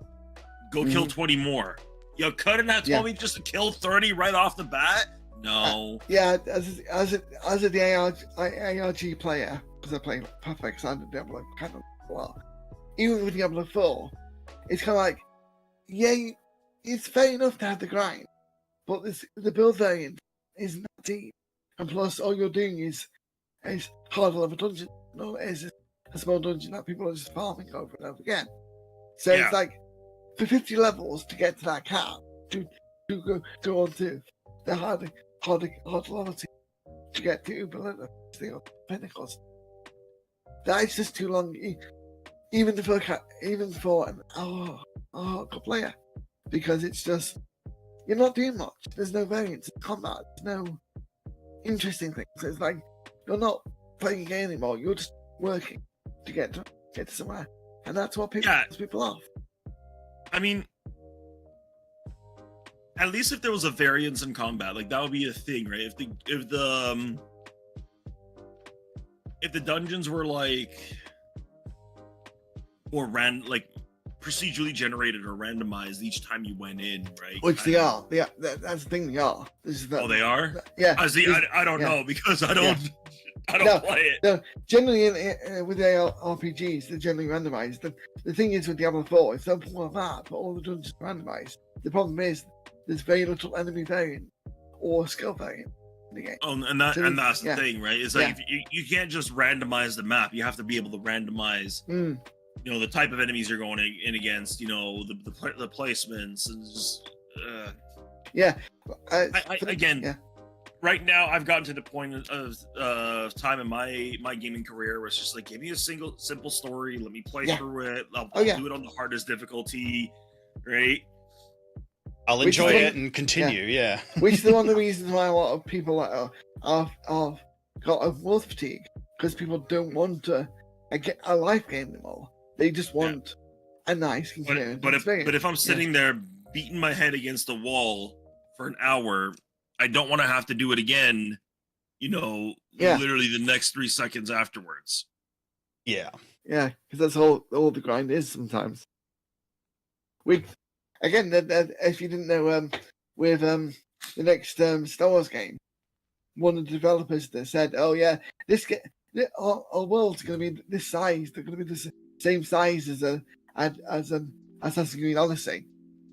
Go kill 20 more. You couldn't have told me just to kill 30 right off the bat. No. As the ARG player, because I play Perfect Standard Diablo kind of a lot. Even with Diablo 4, it's kind of it's fair enough to have the grind, but the build variant isn't that deep, and plus all you're doing is harder level dungeon. No, it's a small dungeon that people are just farming over and over again. So it's like for 50 levels to get to that cap, to go on to the hard level to get to the Pentecost. That is just too long, even for an hardcore player, because it's just you're not doing much. There's no variance in combat. There's no interesting things. So it's like you're not playing a game anymore. You're just working to get to somewhere, and that's what pisses people off. I mean, at least if there was a variance in combat, like that would be a thing, right? If the dungeons were like procedurally generated or randomized each time you went in, right? Which they are. Yeah, that's the thing. They are. They are. Yeah. I don't know because I don't play it. No, generally with the RPGs, they're generally randomized. The thing is with Diablo 4, it's not all of that, but all the dungeons are randomized. The problem is there's very little enemy variant or skill variant in the game. Oh, and that's the thing, right? It's like if you can't just randomize the map. You have to be able to randomize, the type of enemies you're going in against. The placements and just. Right now, I've gotten to the point of time in my gaming career where it's just like, give me a simple story, let me play through it. I'll do it on the hardest difficulty, right? I'll enjoy it and continue, Which is one of the reasons why a lot of people are got a wolf fatigue, because people don't want a life game anymore. They just want a nice experience. But if I'm sitting there beating my head against the wall for an hour, I don't want to have to do it again, literally the next 3 seconds afterwards. Yeah. Yeah, because that's all the grind is sometimes. Again, if you didn't know, with the next Star Wars game, one of the developers that said, "Oh yeah, our world's going to be this size. They're going to be the same size as an Assassin's Creed Odyssey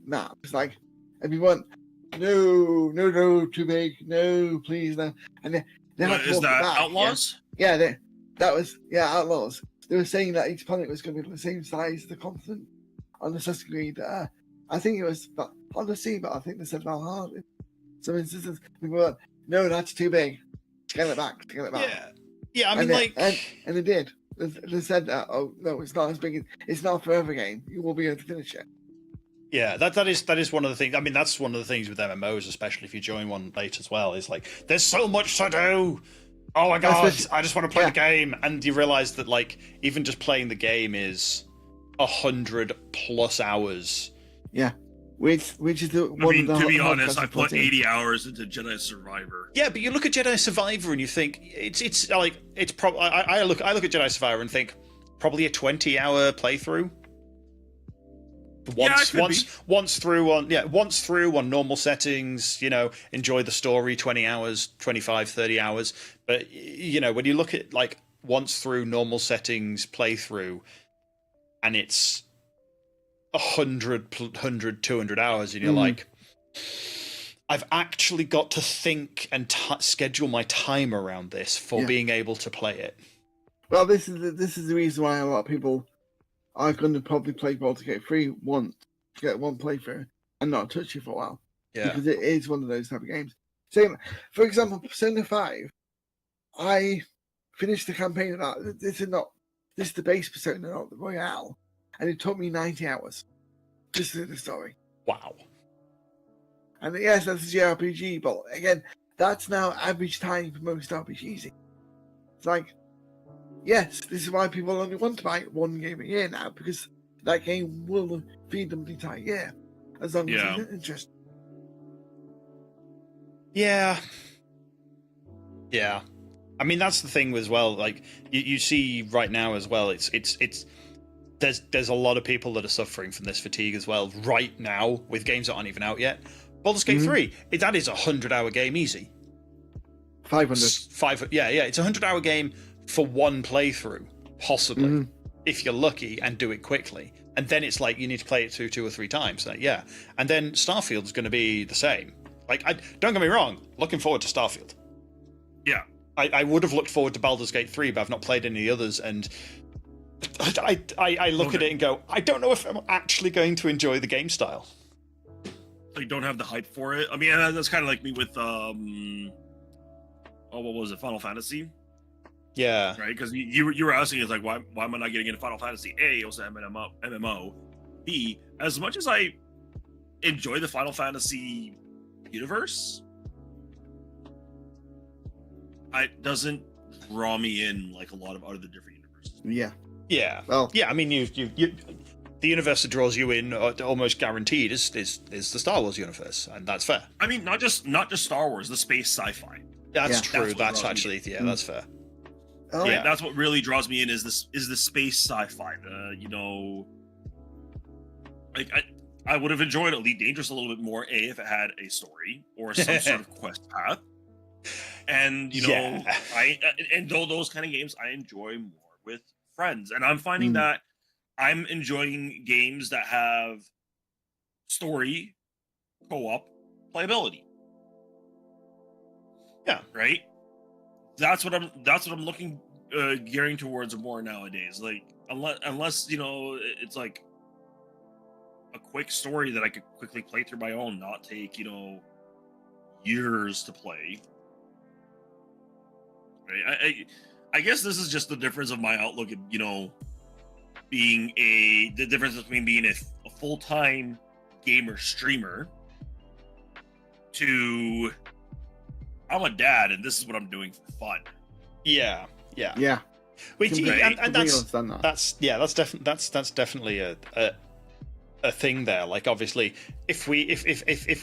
map." It's like everyone. No, too big. No, please, no. And they had to is that back, Outlaws? Yeah, that was Outlaws. They were saying that each planet was going to be the same size as the continent on Assassin's Creed. I think it was Odyssey, but I think they said Valhalla. Some instances, people were, no, that's too big. Scale it back. Yeah. I mean, and they did. They said that. Oh no, it's not as big. It's not a forever game. You will be able to finish it. Yeah, that is one of the things. I mean, that's one of the things with MMOs, especially if you join one late as well. Is like, there's so much to do. Oh my god, I just want to play the game, and you realize that like even just playing the game is 100+ hours. Yeah, which is the one. I mean, to be honest, I put 80 hours into Jedi Survivor. Yeah, but you look at Jedi Survivor and you think it's probably. I look at Jedi Survivor and think probably a 20-hour playthrough. Once through on normal settings, enjoy the story, 20 hours, 25, 30 hours. But, when you look at like once through normal settings playthrough and it's 100, 200 hours and you're like, I've actually got to think and schedule my time around this for being able to play it. Well, this is the reason why a lot of people are going to probably play Baldur's Gate 3 once to get one playthrough and not touch it for a while. Yeah. Because it is one of those type of games. Same, for example, Persona 5, I finished the campaign of that. This is the base Persona, not the Royale. And it took me 90 hours just to do the story. Wow. And yes, that's a JRPG, but again, that's now average time for most RPGs. It's like, yes, this is why people only want to buy one game a year now, because that game will feed them the entire year, as long as it's interesting. Yeah. I mean, that's the thing as well. Like you see right now as well. There's a lot of people that are suffering from this fatigue as well right now with games that aren't even out yet. Baldur's Gate 3, that is a 100-hour game easy. 500. Yeah, it's a 100-hour game for one playthrough, possibly, if you're lucky and do it quickly. And then it's like you need to play it through 2 or 3 times. And then Starfield's going to be the same. Like, don't get me wrong, looking forward to Starfield. Yeah. I would have looked forward to Baldur's Gate 3, but I've not played any others. And I look at it and go, I don't know if I'm actually going to enjoy the game style. So you don't have the hype for it. I mean, that's kind of like me with what was it, Final Fantasy? Yeah. Right, because you were asking, it's like, why am I not getting into Final Fantasy? A, also MMO. B, as much as I enjoy the Final Fantasy universe, it doesn't draw me in like a lot of other different universes. Yeah. Well, yeah. I mean, you the universe that draws you in almost guaranteed is the Star Wars universe, and that's fair. I mean, not just Star Wars, the space sci-fi. That's true. That's actually that's fair. Oh, yeah, that's what really draws me in is the space sci-fi. Like I would have enjoyed Elite Dangerous a little bit more, if it had a story or some sort of quest path. And those kind of games I enjoy more with friends, and I'm finding that I'm enjoying games that have story, co-op, playability. Yeah, right. That's what I'm looking gearing towards more nowadays. Like unless it's like a quick story that I could quickly play through my own, not take years to play. Right. I guess this is just the difference of my outlook at being the difference between being a full-time gamer streamer to I'm a dad and this is what I'm doing for fun. Yeah. Wait, and that's definitely a thing there. Like, obviously, if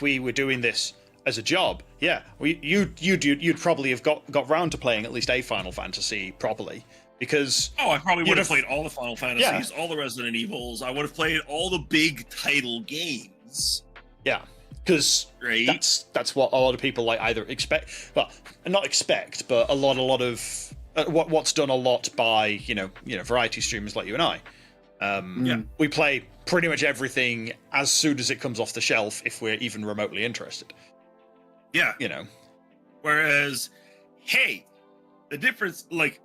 we were doing this as a job, you'd probably have got round to playing at least a Final Fantasy properly, because I probably would have played all the Final Fantasies, all the Resident Evils. I would have played all the big title games. Yeah, because that's what a lot of people like either expect, well, not expect, but a lot of what's done a lot by variety streamers like you and I. We play pretty much everything as soon as it comes off the shelf, if we're even remotely interested. Yeah. Whereas, hey, the difference, like,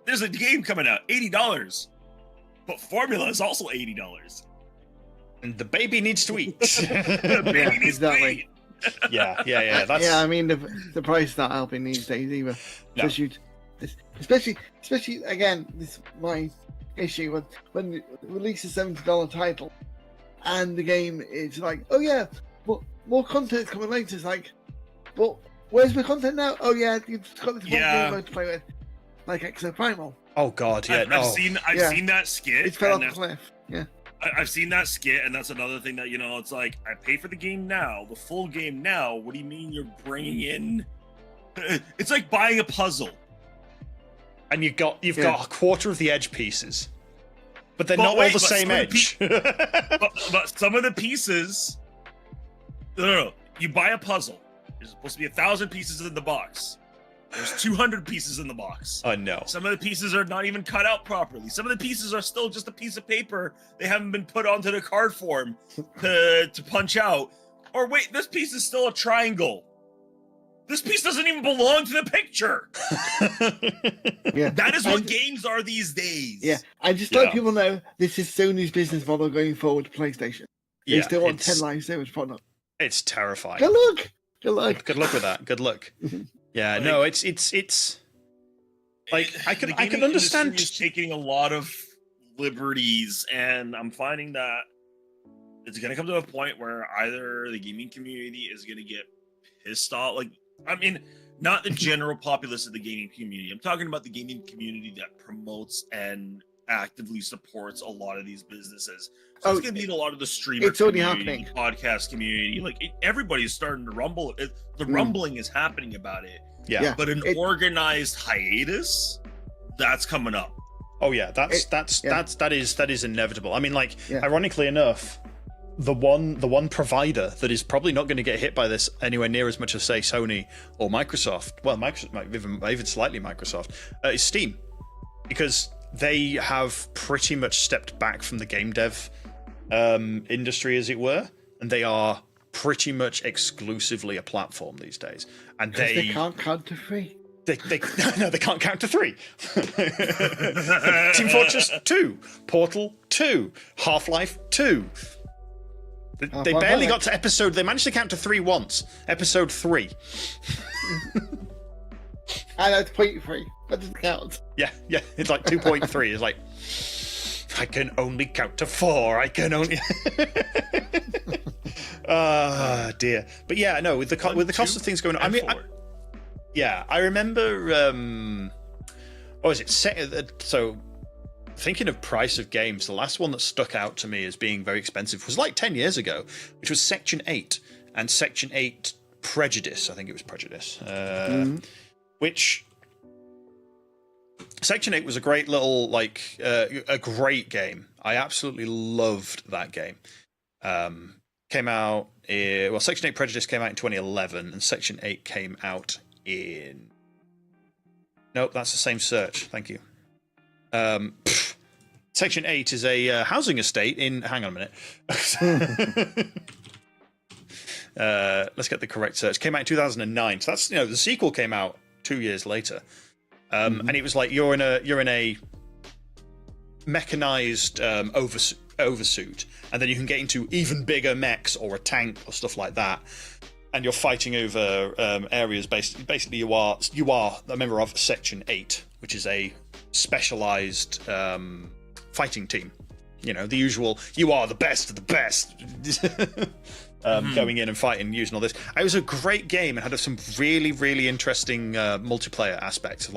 there's a game coming out, $80, but formula is also $80. And the baby needs to eat. The baby needs to eat. Yeah. I mean, the price is not helping these days either. No. Especially again, this is my issue when you release a $70 title, and the game is like, oh yeah, more content's coming later. It's like, well, where's my content now? Oh yeah, you've got this one game mode to play with, like Exo Primal. Oh god, yeah. I've seen that skit. It's fell off the cliff. Yeah. I've seen that skit, and that's another thing that it's like, I pay for the game now, the full game now. What do you mean you're bringing in? It's like buying a puzzle, and you've got a quarter of the edge pieces, but they're not all the same edge. But some of the pieces, no. You buy a puzzle. There's supposed to be 1,000 pieces in the box. There's 200 pieces in the box. Oh no. Some of the pieces are not even cut out properly. Some of the pieces are still just a piece of paper. They haven't been put onto the card form to punch out. Or wait, this piece is still a triangle. This piece doesn't even belong to the picture. Yeah. That is what games are these days. Yeah. I just let people know this is Sony's business model going forward to PlayStation. They still want 10 live service product. It's terrifying. Good luck. Good luck with that. Good luck. Yeah, like, no, it's like I can understand just taking a lot of liberties, and I'm finding that it's gonna come to a point where either the gaming community is gonna get pissed off. Like, I mean, not the general populace of the gaming community. I'm talking about the gaming community that promotes and actively supports a lot of these businesses. So it's going to be a lot of the streamer community, podcast community. Like, everybody's starting to rumble. The rumbling is happening about it. Yeah. But an organized hiatus, that's coming up. Oh yeah, that is inevitable. I mean, like, ironically enough, the one provider that is probably not going to get hit by this anywhere near as much as, say, Sony or Microsoft. Well, Microsoft, even slightly Microsoft, is Steam, because they have pretty much stepped back from the game dev industry, as it were, and they are pretty much exclusively a platform these days. And they can't counter free. They no, they can't count to 3. Team Fortress 2, Portal 2, Half-Life 2. They barely got to episode. They managed to count to 3 once. Episode 3. And that's 0.3. That doesn't count. Yeah. It's like 2.3. It's like I can only count to 4. I can only. Dear. But yeah, no. With the cost of things going on, I mean, I remember. What was it? So, thinking of price of games, the last one that stuck out to me as being very expensive was like 10 years ago, which was Section 8 and Section 8 Prejudice. I think it was Prejudice. Which Section 8 was a great little a great game. I absolutely loved that game. Came out Section 8 Prejudice came out in 2011 and Section 8 came out in nope, that's the same search. Thank you. Section 8 is a housing estate in hang on a minute. Let's get the correct search. Came out in 2009. So that's the sequel came out 2 years later. And it was like you're in a mechanized oversuit, and then you can get into even bigger mechs or a tank or stuff like that, and you're fighting over areas. Basically, you are a member of Section 8, which is a specialized fighting team. The usual. You are the best of the best. Going in and fighting, using all this. It was a great game and had some really, really interesting multiplayer aspects of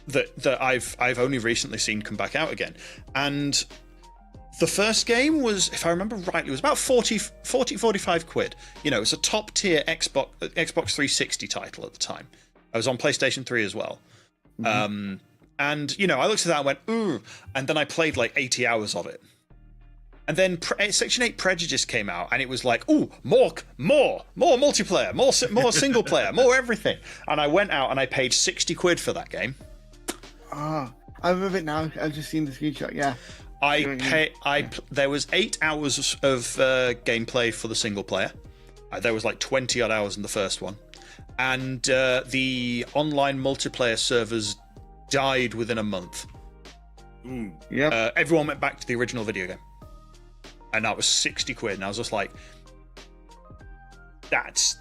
that I've only recently seen come back out again. And the first game was, if I remember rightly, it was about 45 quid. It's a top tier Xbox 360 title at the time. I was on PlayStation 3 as well. And I looked at that and went, ooh, and then I played like 80 hours of it. And then Section 8 Prejudice came out, and it was like, ooh, more multiplayer, more single player, more everything. And I went out and I paid 60 quid for that game. I remember it now. I've just seen the screenshot. Yeah. There was 8 hours of gameplay for the single player. There was like 20 odd hours in the first one, and the online multiplayer servers died within a month. Yeah. Everyone went back to the original video game. And that was 60 quid, and I was just like, that's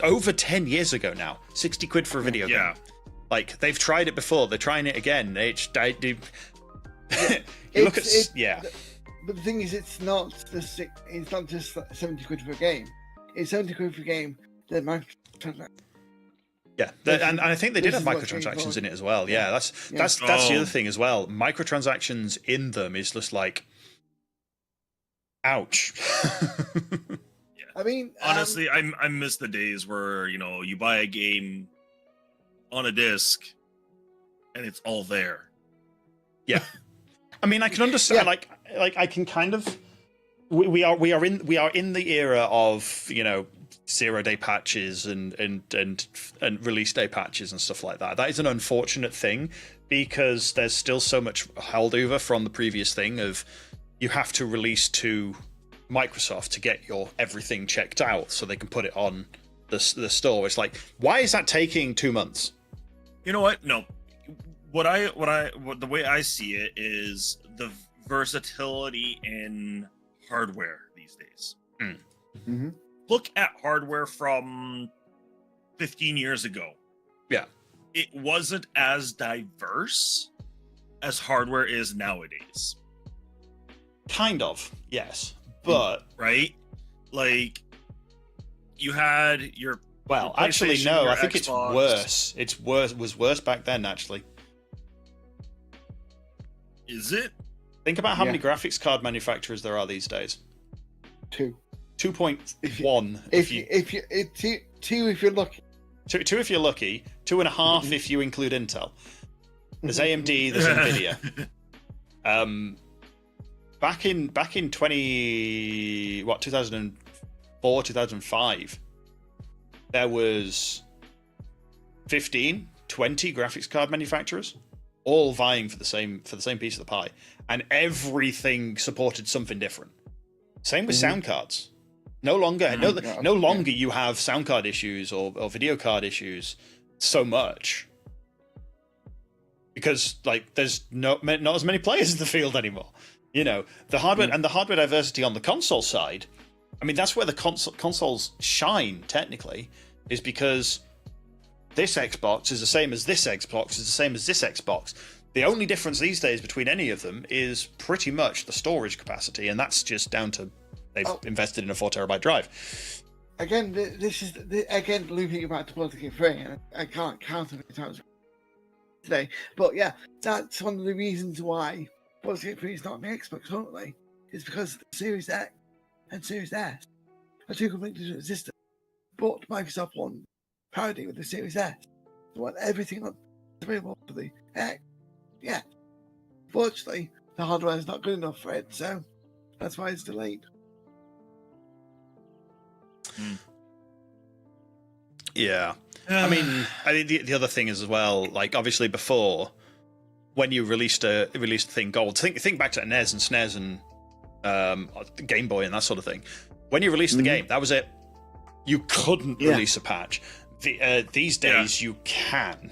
over 10 years ago now. 60 quid for a video game. Like, they've tried it before, they're trying it again. But the thing is, it's not just 70 quid for a game. It's 70 quid for a game that microtransactions. Yeah, and I think they did have microtransactions in it as well. Yeah, that's the other thing as well. Microtransactions in them is just like, ouch. I mean, honestly, I miss the days where you buy a game on a disc and it's all there. Yeah, I mean, I can understand. Yeah. Like I can kind of. We are in the era of 0-day patches and release day patches and stuff like that. That is an unfortunate thing because there's still so much holdover from the previous thing of you have to release to Microsoft to get your everything checked out so they can put it on the store. It's like, why is that taking 2 months? You know what? No. The way I see it is the versatility in hardware these days. Mm-hmm. Look at hardware from 15 years ago. Yeah. It wasn't as diverse as hardware is nowadays. Kind of, yes. But right? Like you had your actually no, I think Xbox. It's worse. It was worse back then actually. Is it? Think about how many graphics card manufacturers there are these days. 2. 2.1 two if you're lucky. 2 if you're lucky. 2.5 if you include Intel. There's AMD, there's Nvidia. Back in 2004, 2005, there was 15, 20 graphics card manufacturers, all vying for the same piece of the pie, and everything supported something different. Same with sound cards. No longer, no longer you have sound card issues or video card issues so much because like there's not as many players in the field anymore. You know, the hardware and the hardware diversity on the console side. I mean, that's where the consoles shine technically, is because this Xbox is the same as this Xbox is the same as this Xbox. The only difference these days between any of them is pretty much the storage capacity, and that's just down to they've invested in a 4 terabyte drive. Again, this is again looping back to Baldur's Gate 3, and I can't count how many times today. But yeah, that's one of the reasons why Baldur's Gate 3 is not on the Xbox currently. Is because the Series X and Series S are two completely different systems. But Microsoft won parity with the Series S. They want everything on available for the X. Yeah. Fortunately, the hardware is not good enough for it, so that's why it's delayed. Yeah. I mean, the other thing is as well, like obviously before, when you released a thing gold, think back to NES and SNES and Game Boy and that sort of thing. When you released the game, that was it. You couldn't release a patch. These days you can.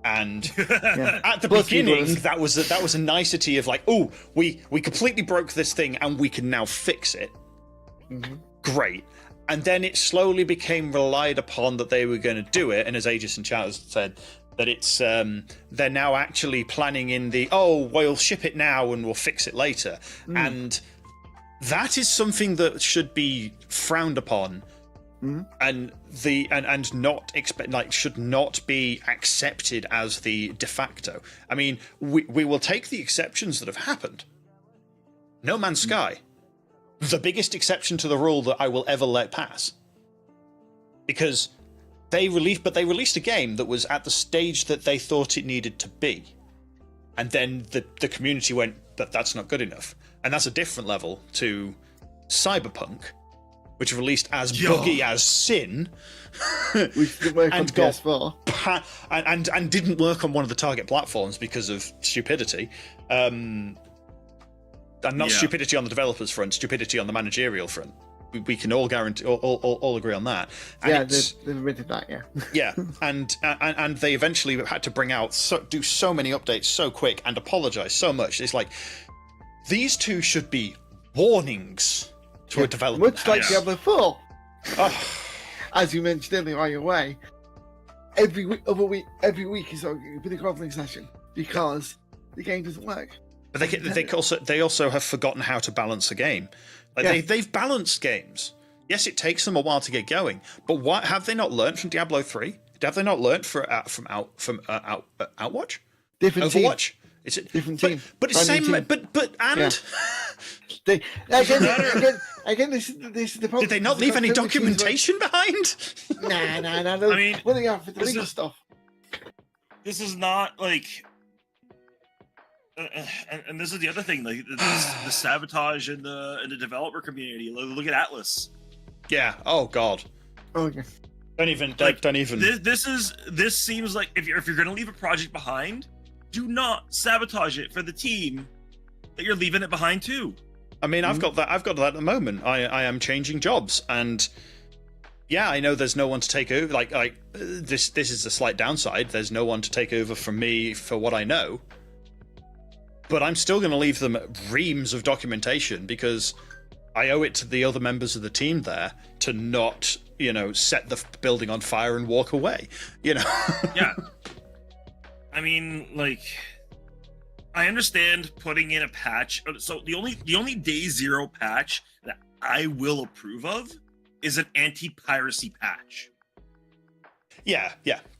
And at the beginning, that was a nicety of like, oh, we completely broke this thing and we can now fix it. Great. And then it slowly became relied upon that they were going to do it. And as Aegis and Chat has said, that it's they're now actually planning in the, we'll ship it now and we'll fix it later. And that is something that should be frowned upon. And not expect, like, should not be accepted as the de facto. I mean, we will take the exceptions that have happened. No Man's Sky, the biggest exception to the rule that I will ever let pass, because they released a game that was at the stage that they thought it needed to be, and then the community went, that's not good enough, and that's a different level to Cyberpunk, which released as buggy as sin, which didn't work on PS4, and didn't work on one of the target platforms because of stupidity, and not stupidity on the developers' front, stupidity on the managerial front. We can all guarantee, all agree on that. And they've admitted that. Yeah, and they eventually had to do so many updates so quick and apologize so much. It's like these two should be warnings to a developer. Much like Diablo 4. As you mentioned earlier while you're away, every week is a bit of groveling session because the game doesn't work. But they also have forgotten how to balance a game. Like they've balanced games. Yes, it takes them a while to get going, but what have they not learned from Diablo 3? Have they not learned from Outwatch? Different Overwatch? Team. Is it different team? But it's same. But Again, this is the problem. Did they not leave any documentation behind? No. I mean, what do you have for the legal stuff? This is not like. And this is the other thing, like the sabotage in the developer community. Look at Atlas. Yeah. Oh God. Okay. Don't even. This seems like if you're going to leave a project behind, do not sabotage it for the team that you're leaving it behind to. I mean, I've got that at the moment. I am changing jobs, and yeah, I know there's no one to take over. Like this is a slight downside. There's no one to take over from me for what I know. But I'm still going to leave them reams of documentation because I owe it to the other members of the team there to not, set the building on fire and walk away. Yeah. I mean, like, I understand putting in a patch. So the only day zero patch that I will approve of is an anti-piracy patch. Yeah.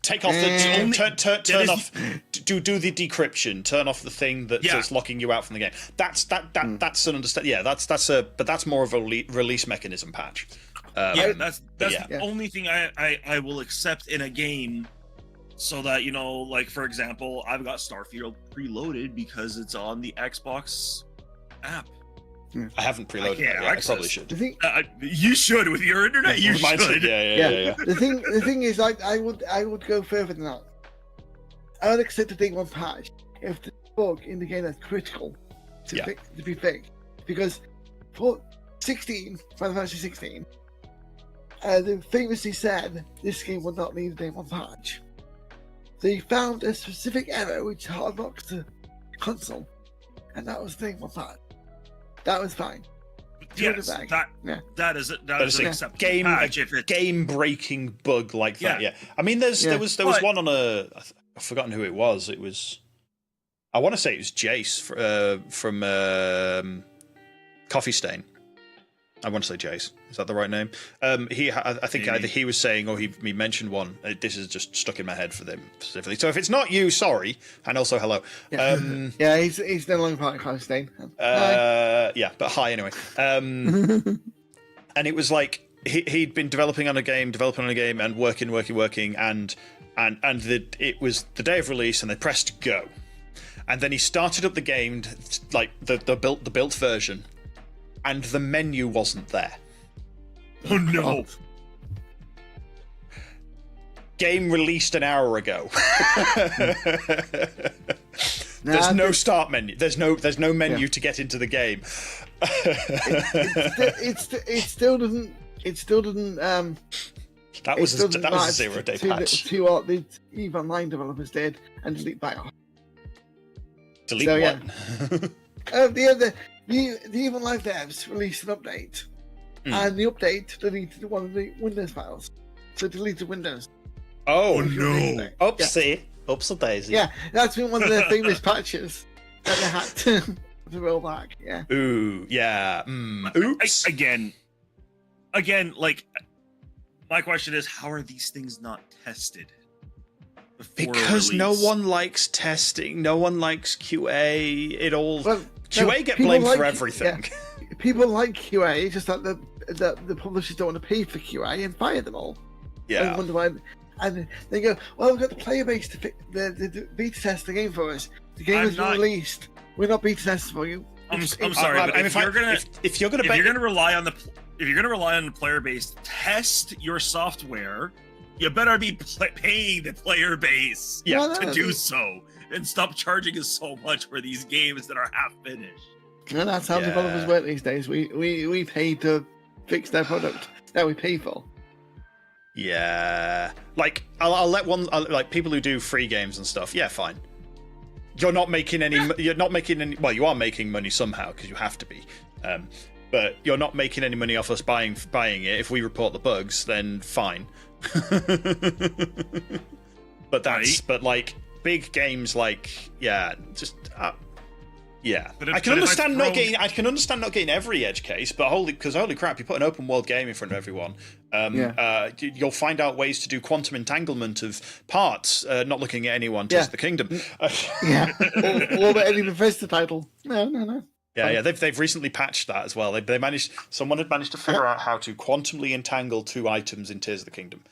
Take off the turn off. Do the decryption. Turn off the thing that's locking you out from the game. That's an understand. Yeah, that's more of a release mechanism patch. That's the only thing I will accept in a game, so that like for example, I've got Starfield preloaded because it's on the Xbox app. I haven't preloaded it yet. I probably should. You should with your internet. You should. Yeah. The thing is, like, I would go further than that. I would accept a day one patch if the bug in the game is critical to be fixed, because for Final Fantasy 16, they famously said this game would not need a day one patch. They found a specific error which hardlocks the console, and that was the day one patch. That was fine. Yes, that is an acceptable patch. Game-breaking bug like that. Yeah, I mean, there was one on I've forgotten who it was. It was, I want to say it was Jace from Coffee Stain. I want to say Jace. Is that the right name? I think either he was saying or he mentioned one. This is just stuck in my head for them specifically. So if it's not you, sorry, and also hello. Yeah, he's no longer part of Coffee Stain. Yeah, but hi anyway. And it was like he'd been developing on a game, and working, and it was the day of release, and they pressed go, and then he started up the game, like the built version. And the menu wasn't there. Oh no! Game released an hour ago. There's no start menu. There's no menu to get into the game. It still doesn't. That was a 0-day patch. To what the EVE Online developers did and delete BIOS. Delete what? Yeah. The EVE Online devs released an update, and the update deleted one of the Windows files. So it deleted Windows. Oh no! Oopsie. Oopsie daisy. Yeah, that's been one of their famous patches that they had to roll back. Yeah. Ooh, yeah. Oops. Again, like, my question is, how are these things not tested? Because no one likes testing. No one likes QA. QA get blamed for everything. Yeah. People like QA, it's just that the publishers don't want to pay for QA and fire them all. Yeah. And wonder why. And they go, well, we've got the player base to the beta test the game for us. The game has been released. We're not beta testers for you. I'm sorry, but if you're gonna rely on the player base to test your software, you better be paying the player base to do so. And stop charging us so much for these games that are half finished. No, that's how developers work these days. We pay to fix their product that we pay for. Yeah, like I'll let like people who do free games and stuff. Yeah, fine. You're not making any. You're not making any. Well, you are making money somehow because you have to be. But you're not making any money off us buying it. If we report the bugs, then fine. But like. Big games like I can understand not getting every edge case, but holy crap, you put an open world game in front of everyone. You'll find out ways to do quantum entanglement of parts, not looking at anyone. Tears of the Kingdom. Or the Eddie Bethesda title. No. Yeah. They've recently patched that as well. Someone had managed to figure out how to quantumly entangle two items in Tears of the Kingdom,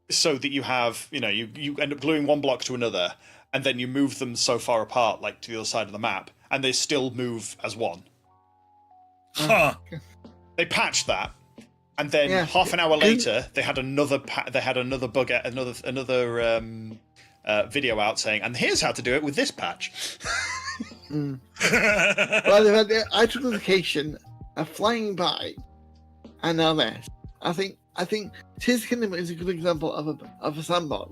so that you have, you end up gluing one block to another, and then you move them so far apart, like to the other side of the map, and they still move as one. Huh. They patched that, and then half an hour later, they had another bug, another video out saying, and here's how to do it with this patch. Well, they've had the item notification flying by, and now this. I think Tears of the Kingdom is a good example of a sandbox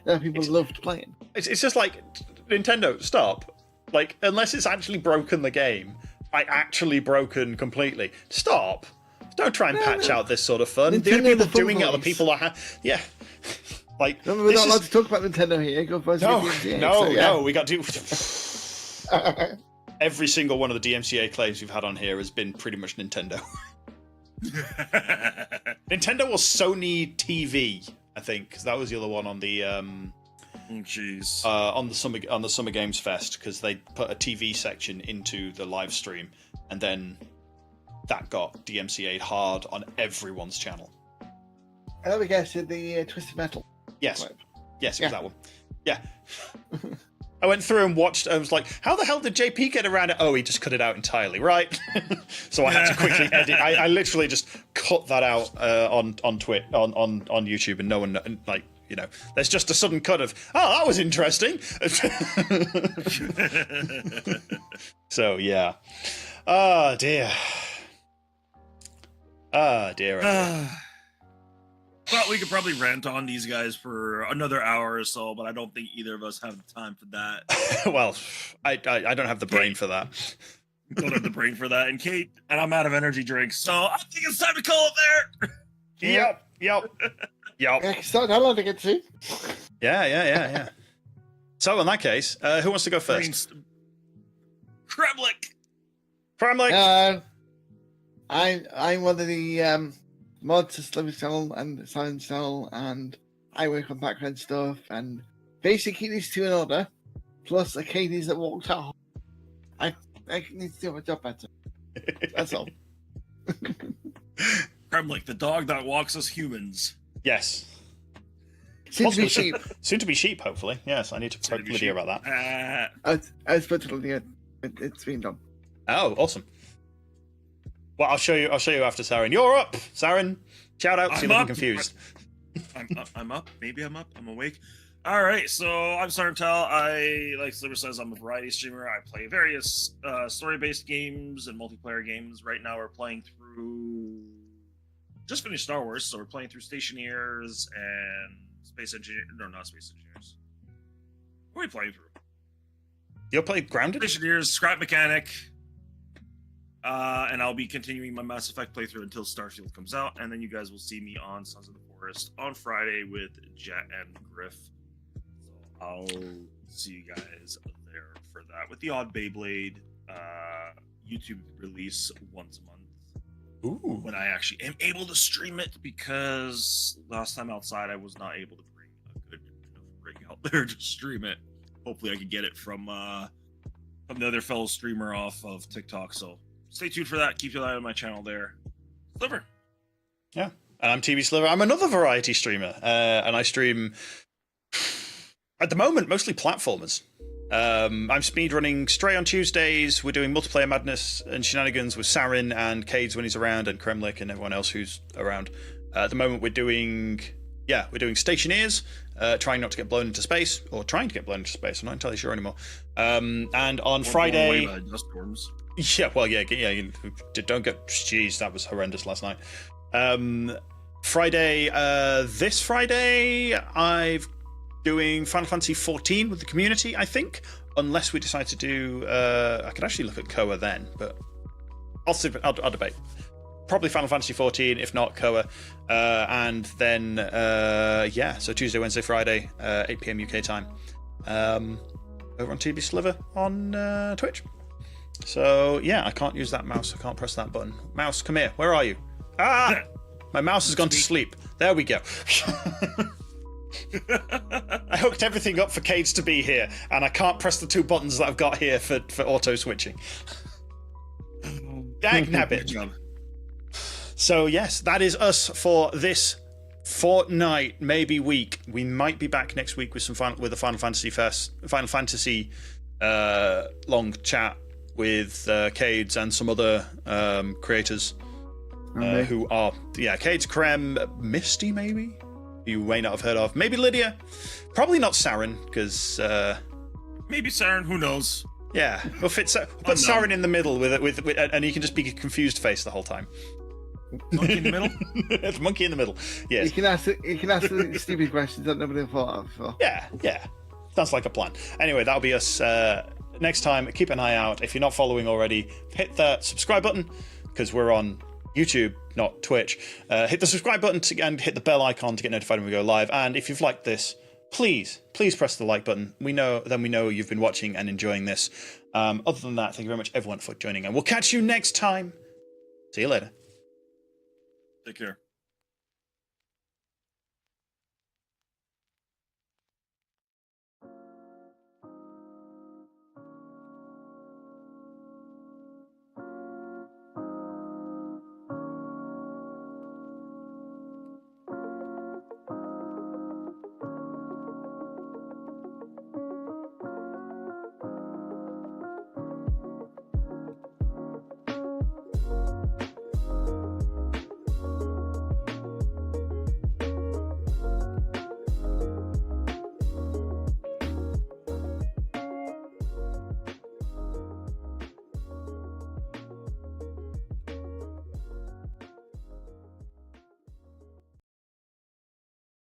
that people loved playing. It's just like, Nintendo, stop. Like, unless it's actually broken the game, actually broken completely, stop. Don't try and patch out this sort of fun. Nintendo, the only people doing it are the people that like, we're not allowed to talk about Nintendo here. Go for No, we got to. Every single one of the DMCA claims we've had on here has been pretty much Nintendo. Nintendo or Sony TV, I think, because that was the other one on the on the Summer Games Fest, because they put a TV section into the live stream, and then that got DMCA'd hard on everyone's channel. Let me guess, the Twisted Metal. Yes, it was that one. Yeah. I went through and watched. I was like, "How the hell did JP get around it?" Oh, he just cut it out entirely, right? So I had to quickly edit. I literally just cut that out on YouTube, and no one there's just a sudden cut of, "Oh, that was interesting." So yeah. Oh dear. Ah, dear. But we could probably rant on these guys for another hour or so, but I don't think either of us have the time for that. Well, I don't have the brain for that. Don't have the brain for that. And Kate, and I'm out of energy drinks, so I think it's time to call it there. Yep. Yeah, so how long to get to? Yeah. So in that case, who wants to go first? Kremlik. I'm one of the mods to Sliver channel and SarinTal, and I work on background stuff and basically these two in order, plus a Caedes that walked out. I need to do my job better. That's all. Kremlik, the dog that walks us humans. Yes. Soon to be sheep. Soon to be sheep, hopefully. Yes, I need to talk to Lydia about that. I spoke to Lydia. It's been done. Oh, awesome. Well, I'll show you after Sarin. You're up, Sarin. Shout out. You're looking confused. I'm up. Maybe I'm up. I'm awake. All right. So I'm SarinTal. Like Sliver says, I'm a variety streamer. I play various story-based games and multiplayer games. Right now, we're playing through. Just finished Star Wars, so we're playing through Stationeers and Space Engineers. No, not Space Engineers. What are we playing through? You'll play Grounded? Stationeers, Scrap Mechanic. And I'll be continuing my Mass Effect playthrough until Starfield comes out, and then you guys will see me on Sons of the Forest on Friday with Jet and Griff. So I'll see you guys there for that. With the odd Beyblade YouTube release once a month. Ooh. When I actually am able to stream it, because last time outside I was not able to bring a good enough rig out there to stream it. Hopefully I could get it from the other fellow streamer off of TikTok, so stay tuned for that. Keep your eye on my channel there. Sliver. Yeah. And I'm TBSliver. I'm another variety streamer. And I stream, at the moment, mostly platformers. I'm speedrunning Stray on Tuesdays. We're doing multiplayer madness and shenanigans with Sarin and Caedes when he's around, and Kremlik and everyone else who's around. At the moment, we're doing Stationeers, trying not to get blown into space, or trying to get blown into space. I'm not entirely sure anymore. And on Friday... Dust storms. Yeah, well, yeah, don't get... Jeez, that was horrendous last night. This Friday, I'm doing Final Fantasy 14 with the community, I think, unless we decide to do... I could actually look at Koa then, but I'll debate. Probably Final Fantasy 14, if not Koa. And then, so Tuesday, Wednesday, Friday, 8 PM UK time. Over on TBSliver on Twitch. So, yeah, I can't use that mouse. I can't press that button. Mouse, come here. Where are you? Ah! My mouse has gone to sleep. There we go. I hooked everything up for Caedes to be here, and I can't press the two buttons that I've got here for auto switching. Dag nabbit. So yes, that is us for this fortnight, maybe week. We might be back next week with a Final Fantasy long chat with Caedes and some other creators who are Caedes, Krem, Misty maybe. You may not have heard of. Maybe Lydia. Probably not Sarin, because... maybe Sarin, who knows? Yeah, we'll put Sarin in the middle with and he can just be a confused face the whole time. Monkey in the middle? It's monkey in the middle, yes. You can ask the stupid questions that nobody thought of before. Yeah. Sounds like a plan. Anyway, that'll be us next time. Keep an eye out. If you're not following already, hit the subscribe button, because we're on YouTube, not Twitch. Hit the subscribe button and hit the bell icon to get notified when we go live. And if you've liked this, please press the like button. We know you've been watching and enjoying this. Other than that, thank you very much everyone for joining, and we'll catch you next time. See you later. Take care.